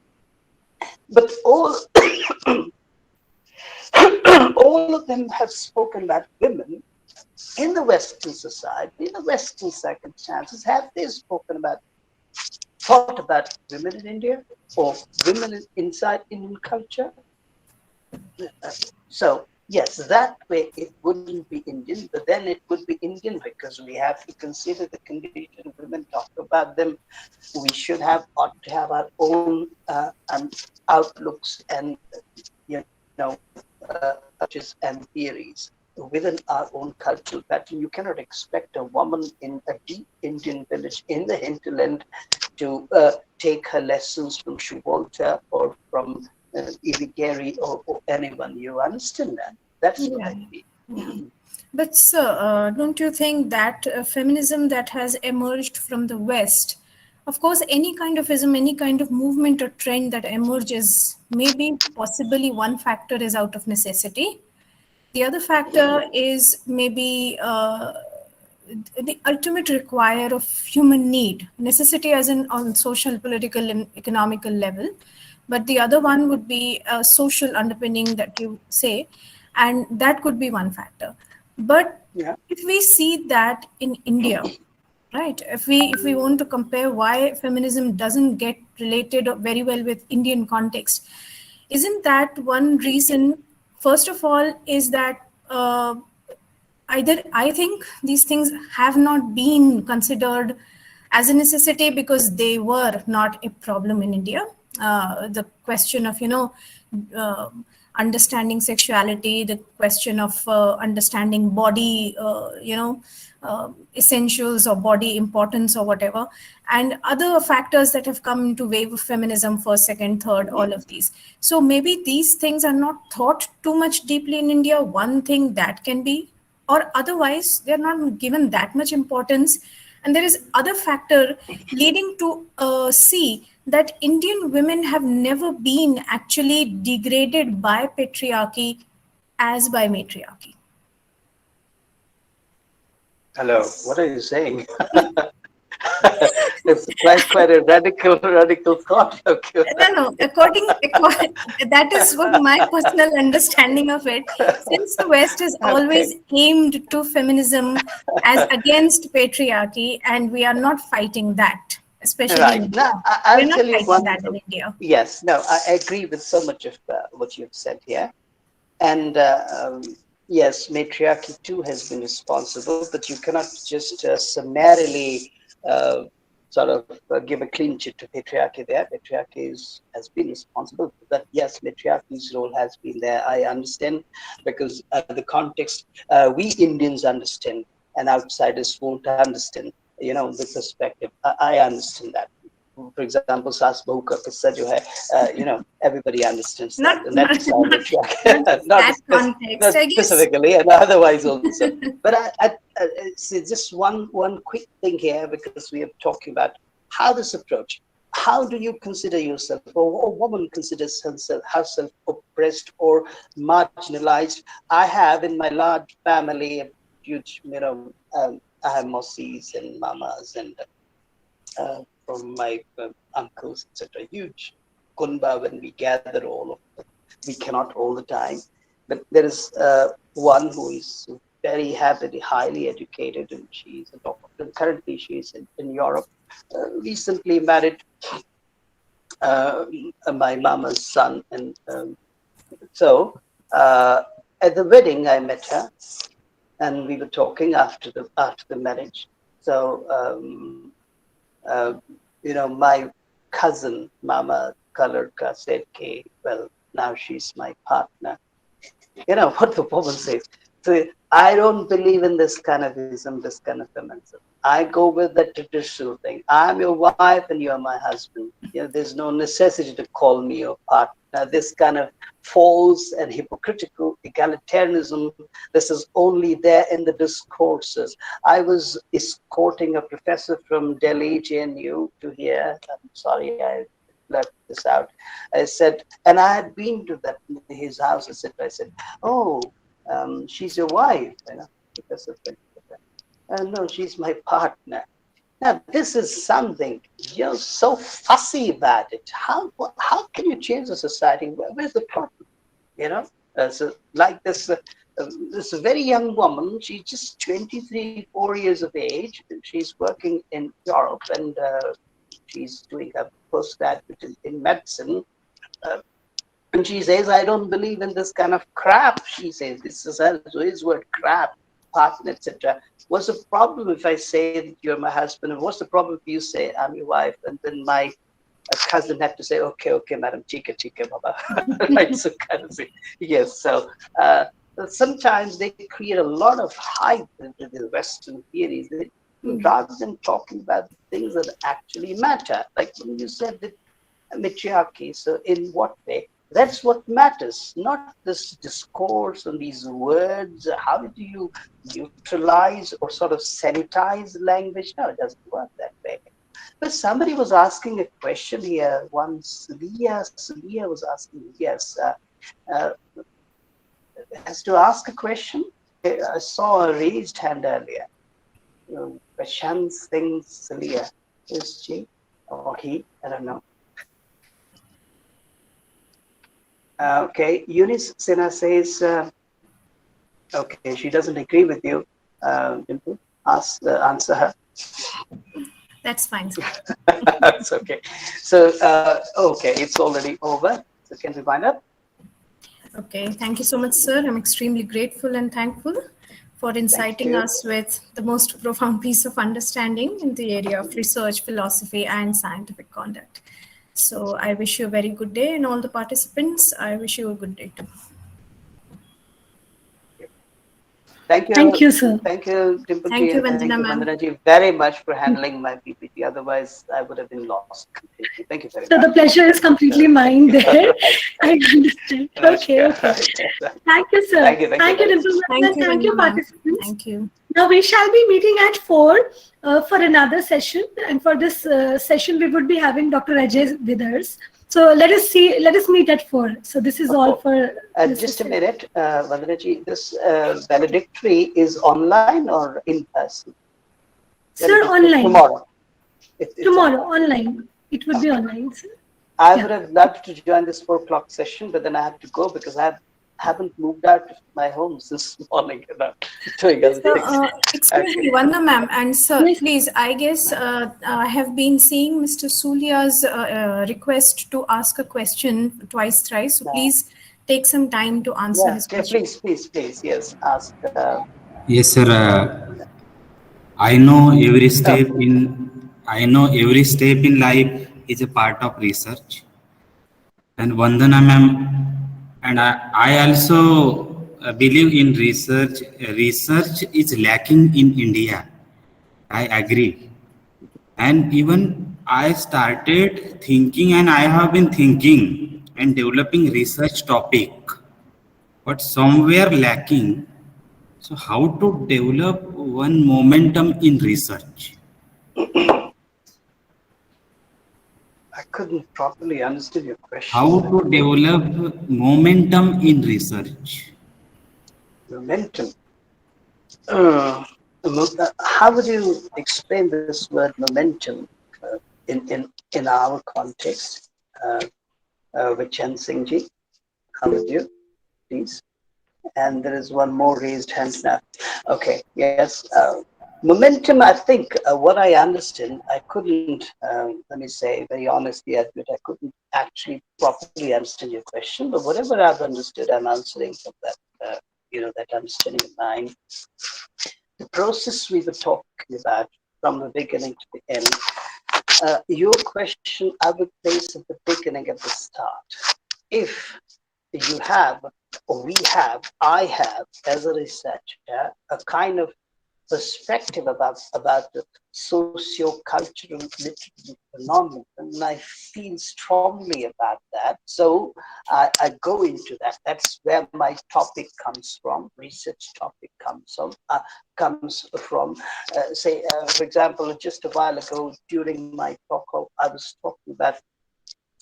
But all of them have spoken about women in the Western society, in the Western circumstances. Have they thought about women in India or women inside Indian culture? So yes, that way it wouldn't be Indian, but then it would be Indian because we have to consider the condition of women, talk about them. We ought to have our own outlooks and approaches and theories within our own cultural pattern. You cannot expect a woman in a deep Indian village in the hinterland to take her lessons from Shubhalta or from Gary or anyone. You understand that? That's what I mean. Yeah. But sir, don't you think that feminism that has emerged from the West, of course, any kind of ism, any kind of movement or trend that emerges, maybe possibly one factor is out of necessity. The other factor is maybe the ultimate require of human need, necessity as in on social, political, and economical level. But the other one would be a social underpinning that you say, and that could be one factor. But if we see that in India, right, if we want to compare why feminism doesn't get related very well with Indian context, isn't that one reason? First of all, is that either I think these things have not been considered as a necessity because they were not a problem in India. The question of uh, understanding sexuality, the question of understanding body, essentials or body importance or whatever, and other factors that have come into wave of feminism, first, second, third, all of these. So maybe these things are not thought too much deeply in India. One thing that can be, or otherwise they're not given that much importance. And there is other factor leading to see that Indian women have never been actually degraded by patriarchy as by matriarchy. Hello, what are you saying? It's quite a radical thought. Okay. No. That is what my personal understanding of it. Since the West is always aimed to feminism as against patriarchy, and we are not fighting that, especially in Right. India. Now, We're I'll not tell you fighting one. that in India. Yes, no, I agree with so much of what you've said here. And yes, matriarchy too has been responsible, but you cannot just summarily uh, sort of give a clean chit to patriarchy there. Patriarchy has been responsible, but yes, matriarchy's role has been there. I understand because the context we Indians understand and outsiders won't understand, the perspective. I understand that. For example, सास बहू का किस्सा जो है, everybody understands that, Not, and not, that's how not, matriarchy, not not, that context, not I guess. specifically, and otherwise also. But I see just one quick thing here, because we are talking about how this approach. How do you consider yourself, or a woman considers herself oppressed or marginalized? I have in my large family a huge, I have mausis and mamas and from my uncles, etc. Huge kunba when we gather all of them. We cannot all the time, but there is one who is very happily, highly educated, and she's a doctor. Currently, she's in Europe. Recently married uh, my mama's son, and so at the wedding I met her, and we were talking after the marriage. So my cousin, Mama Kalarka, said, okay, well, now she's my partner. You know what the woman says. So I don't believe in this kind of ism, this kind of feminism. I go with the traditional thing. I'm your wife and you're my husband. There's no necessity to call me your partner. This kind of false and hypocritical egalitarianism, this is only there in the discourses. I was escorting a professor from Delhi, JNU, to here. I'm sorry, I left this out. I said, and I had been to his house, etc. I said, oh, she's your wife, Professor. No, she's my partner. Now, this is something, you're so fussy about it. How can you change the society? Where's the problem? So like this very young woman, she's just 23, 4 years of age. She's working in Europe, and she's doing a postgraduate in medicine. And she says, I don't believe in this kind of crap. She says, this is his word, crap, partner, etc. What's the problem if I say that you're my husband? And what's the problem if you say I'm your wife? And then my cousin had to say, okay, madam, chika, baba. Right, so kind of say, yes. So sometimes they create a lot of hype into the Western theories, rather than talking about things that actually matter. Like when you said that matriarchy, so in what way? That's what matters, not this discourse and these words. How do you neutralize or sort of sanitize language? No, it doesn't work that way. But somebody was asking a question here once. Leah was asking, yes, uh, has to ask a question. I saw a raised hand earlier. Prashant Singh Salia. Is she or he? I don't know. Okay, Eunice Sinha says, okay, she doesn't agree with you. Dimple, answer her. That's fine. It's okay. So, okay, it's already over. So can we wind up? Okay, thank you so much, sir. I'm extremely grateful and thankful for inciting us with the most profound piece of understanding in the area of research, philosophy, and scientific conduct. So I wish you a very good day, and all the participants, I wish you a good day too. Thank you. Thank you, sir. Thank you, Dimple Thank ji, you, and thank you, Vandana ma'am. Vandana ji, very much for handling my PPT. Otherwise, I would have been lost completely. Thank you very So much. the pleasure is completely mine there. I understand. Okay. Thank you, sir. Thank you, Dimple. Thank you, Thank you, Vandana ma'am. participants. Thank you. Now we shall be meeting at 4 for another session, and for this session we would be having Dr. Ajay with us. So let us meet at 4. So this is all for just a minute, Vandana ji. This valedictory is online or in person? Sir, online. Tomorrow. It's Tomorrow, online. online. It would be Okay. online, sir. I Yeah. would have loved to join this 4 o'clock session, but then I have to go because haven't moved out of my home since morning. Doing other So, things. excuse me, Okay. Vanda ma'am and sir, Yes. please, I guess I have been seeing Mr. Sulia's request to ask a question twice, thrice. So Now, please take some time to answer yeah, his yeah, question. please. Yes, ask. Yes, sir. I know every Oh, step in I know every step in life is a part of research. And Vandana ma'am, and I also believe in research. Research is lacking in India. I agree. And even I started thinking, and I have been thinking and developing research topic, but somewhere lacking. So how to develop one momentum in research? I couldn't properly understand your How question. to develop momentum in research? Momentum. Uh, how would you explain this word momentum uh, in our context? Uh, Vichan Singh ji, how would you, please? And there is one more raised hand now. Okay, yes. Momentum, I think what I understand, I couldn't, let me say very honestly, admit I couldn't actually properly understand your question, but whatever I've understood, I'm answering from that, that understanding of mine. The process we were talking about from the beginning to the end, your question I would place at the beginning, at the start. If you have, or we have, I have, as a researcher, a kind of perspective about the socio-cultural literary phenomenon, and I feel strongly about that. So I go into that. That's where my topic comes from. Research topic comes from. For example, just a while ago during my talk, I was talking about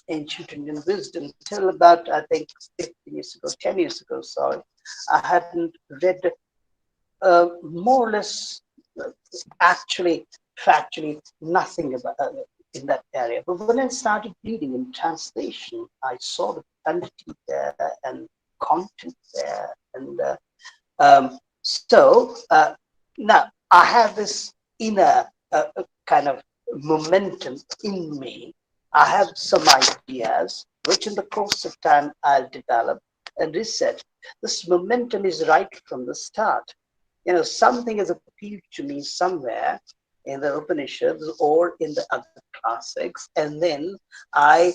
ancient Indian wisdom till about, I think, 15 years ago, 10 years ago, sorry. I hadn't read more or less, uh, actually, factually, nothing about in that area. But when I started reading in translation, I saw the profundity there and content there. And so now I have this inner kind of momentum in me. I have some ideas, which in the course of time I'll develop and research. This momentum is right from the start. Something has appealed to me somewhere in the Upanishads or in the other classics, and then I.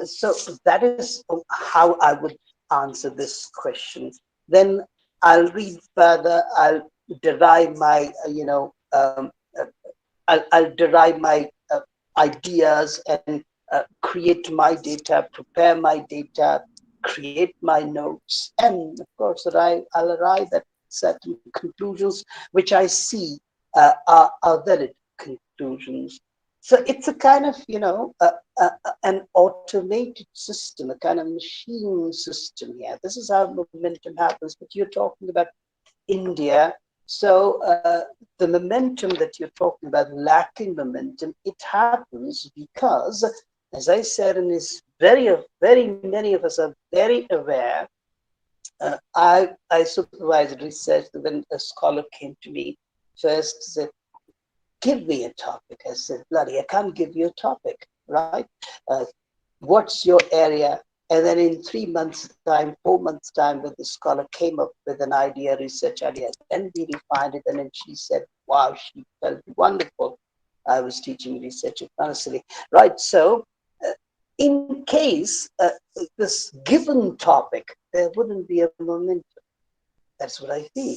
So that is how I would answer this question. Then I'll read further. I'll derive my, I'll derive my ideas and create my data, prepare my data, create my notes, and of course, I'll arrive at certain conclusions which I see are valid conclusions. So it's a kind of, an automated system, a kind of machine system here. This is how momentum happens. But you're talking about India. So the momentum that you're talking about, lacking momentum, it happens because, as I said, and is very many of us are very aware. I supervised research when a scholar came to me first, said, give me a topic. I said, bloody, I can't give you a topic, right? Uh, what's your area? And then in 3 months' time, 4 months' time, when the scholar came up with an idea, research idea, then we refined it. And then she said, wow, she felt wonderful. I was teaching research at Manasili. Right. So in case this given topic, there wouldn't be a momentum. That's what I feel.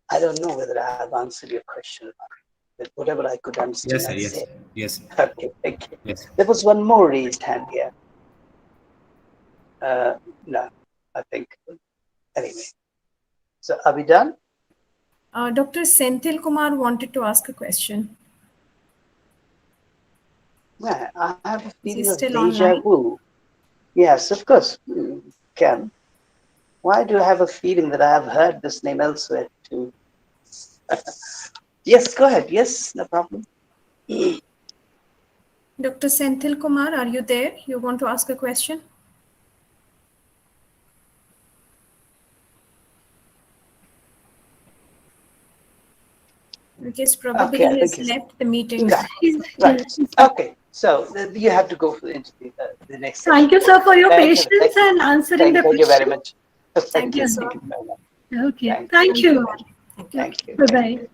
I don't know whether I have answered your question or not, but whatever I could understand, Yes, I sir. Yes, said. sir. Yes, sir. Okay, thank you. Yes. There was one more raised hand here. No, I think. Anyway, so are we done? Dr. Senthil Kumar wanted to ask a question. Yeah, I have a Is he feeling of still deja online? vu. Yes, of course, Ken. Why do I have a feeling that I have heard this name elsewhere too? Yes, go ahead. Yes, no problem. Dr. Senthil Kumar, are you there? You want to ask a question? I guess probably Okay, I he has think left the meeting. Yeah. Right. Okay. So you have to go for the next session. Thank you, sir, for your Thank you. patience and answering the Thank you very question. much. Thank you, sir. Thank you very much. Okay. Thank Thank you. Thank you. Bye-bye.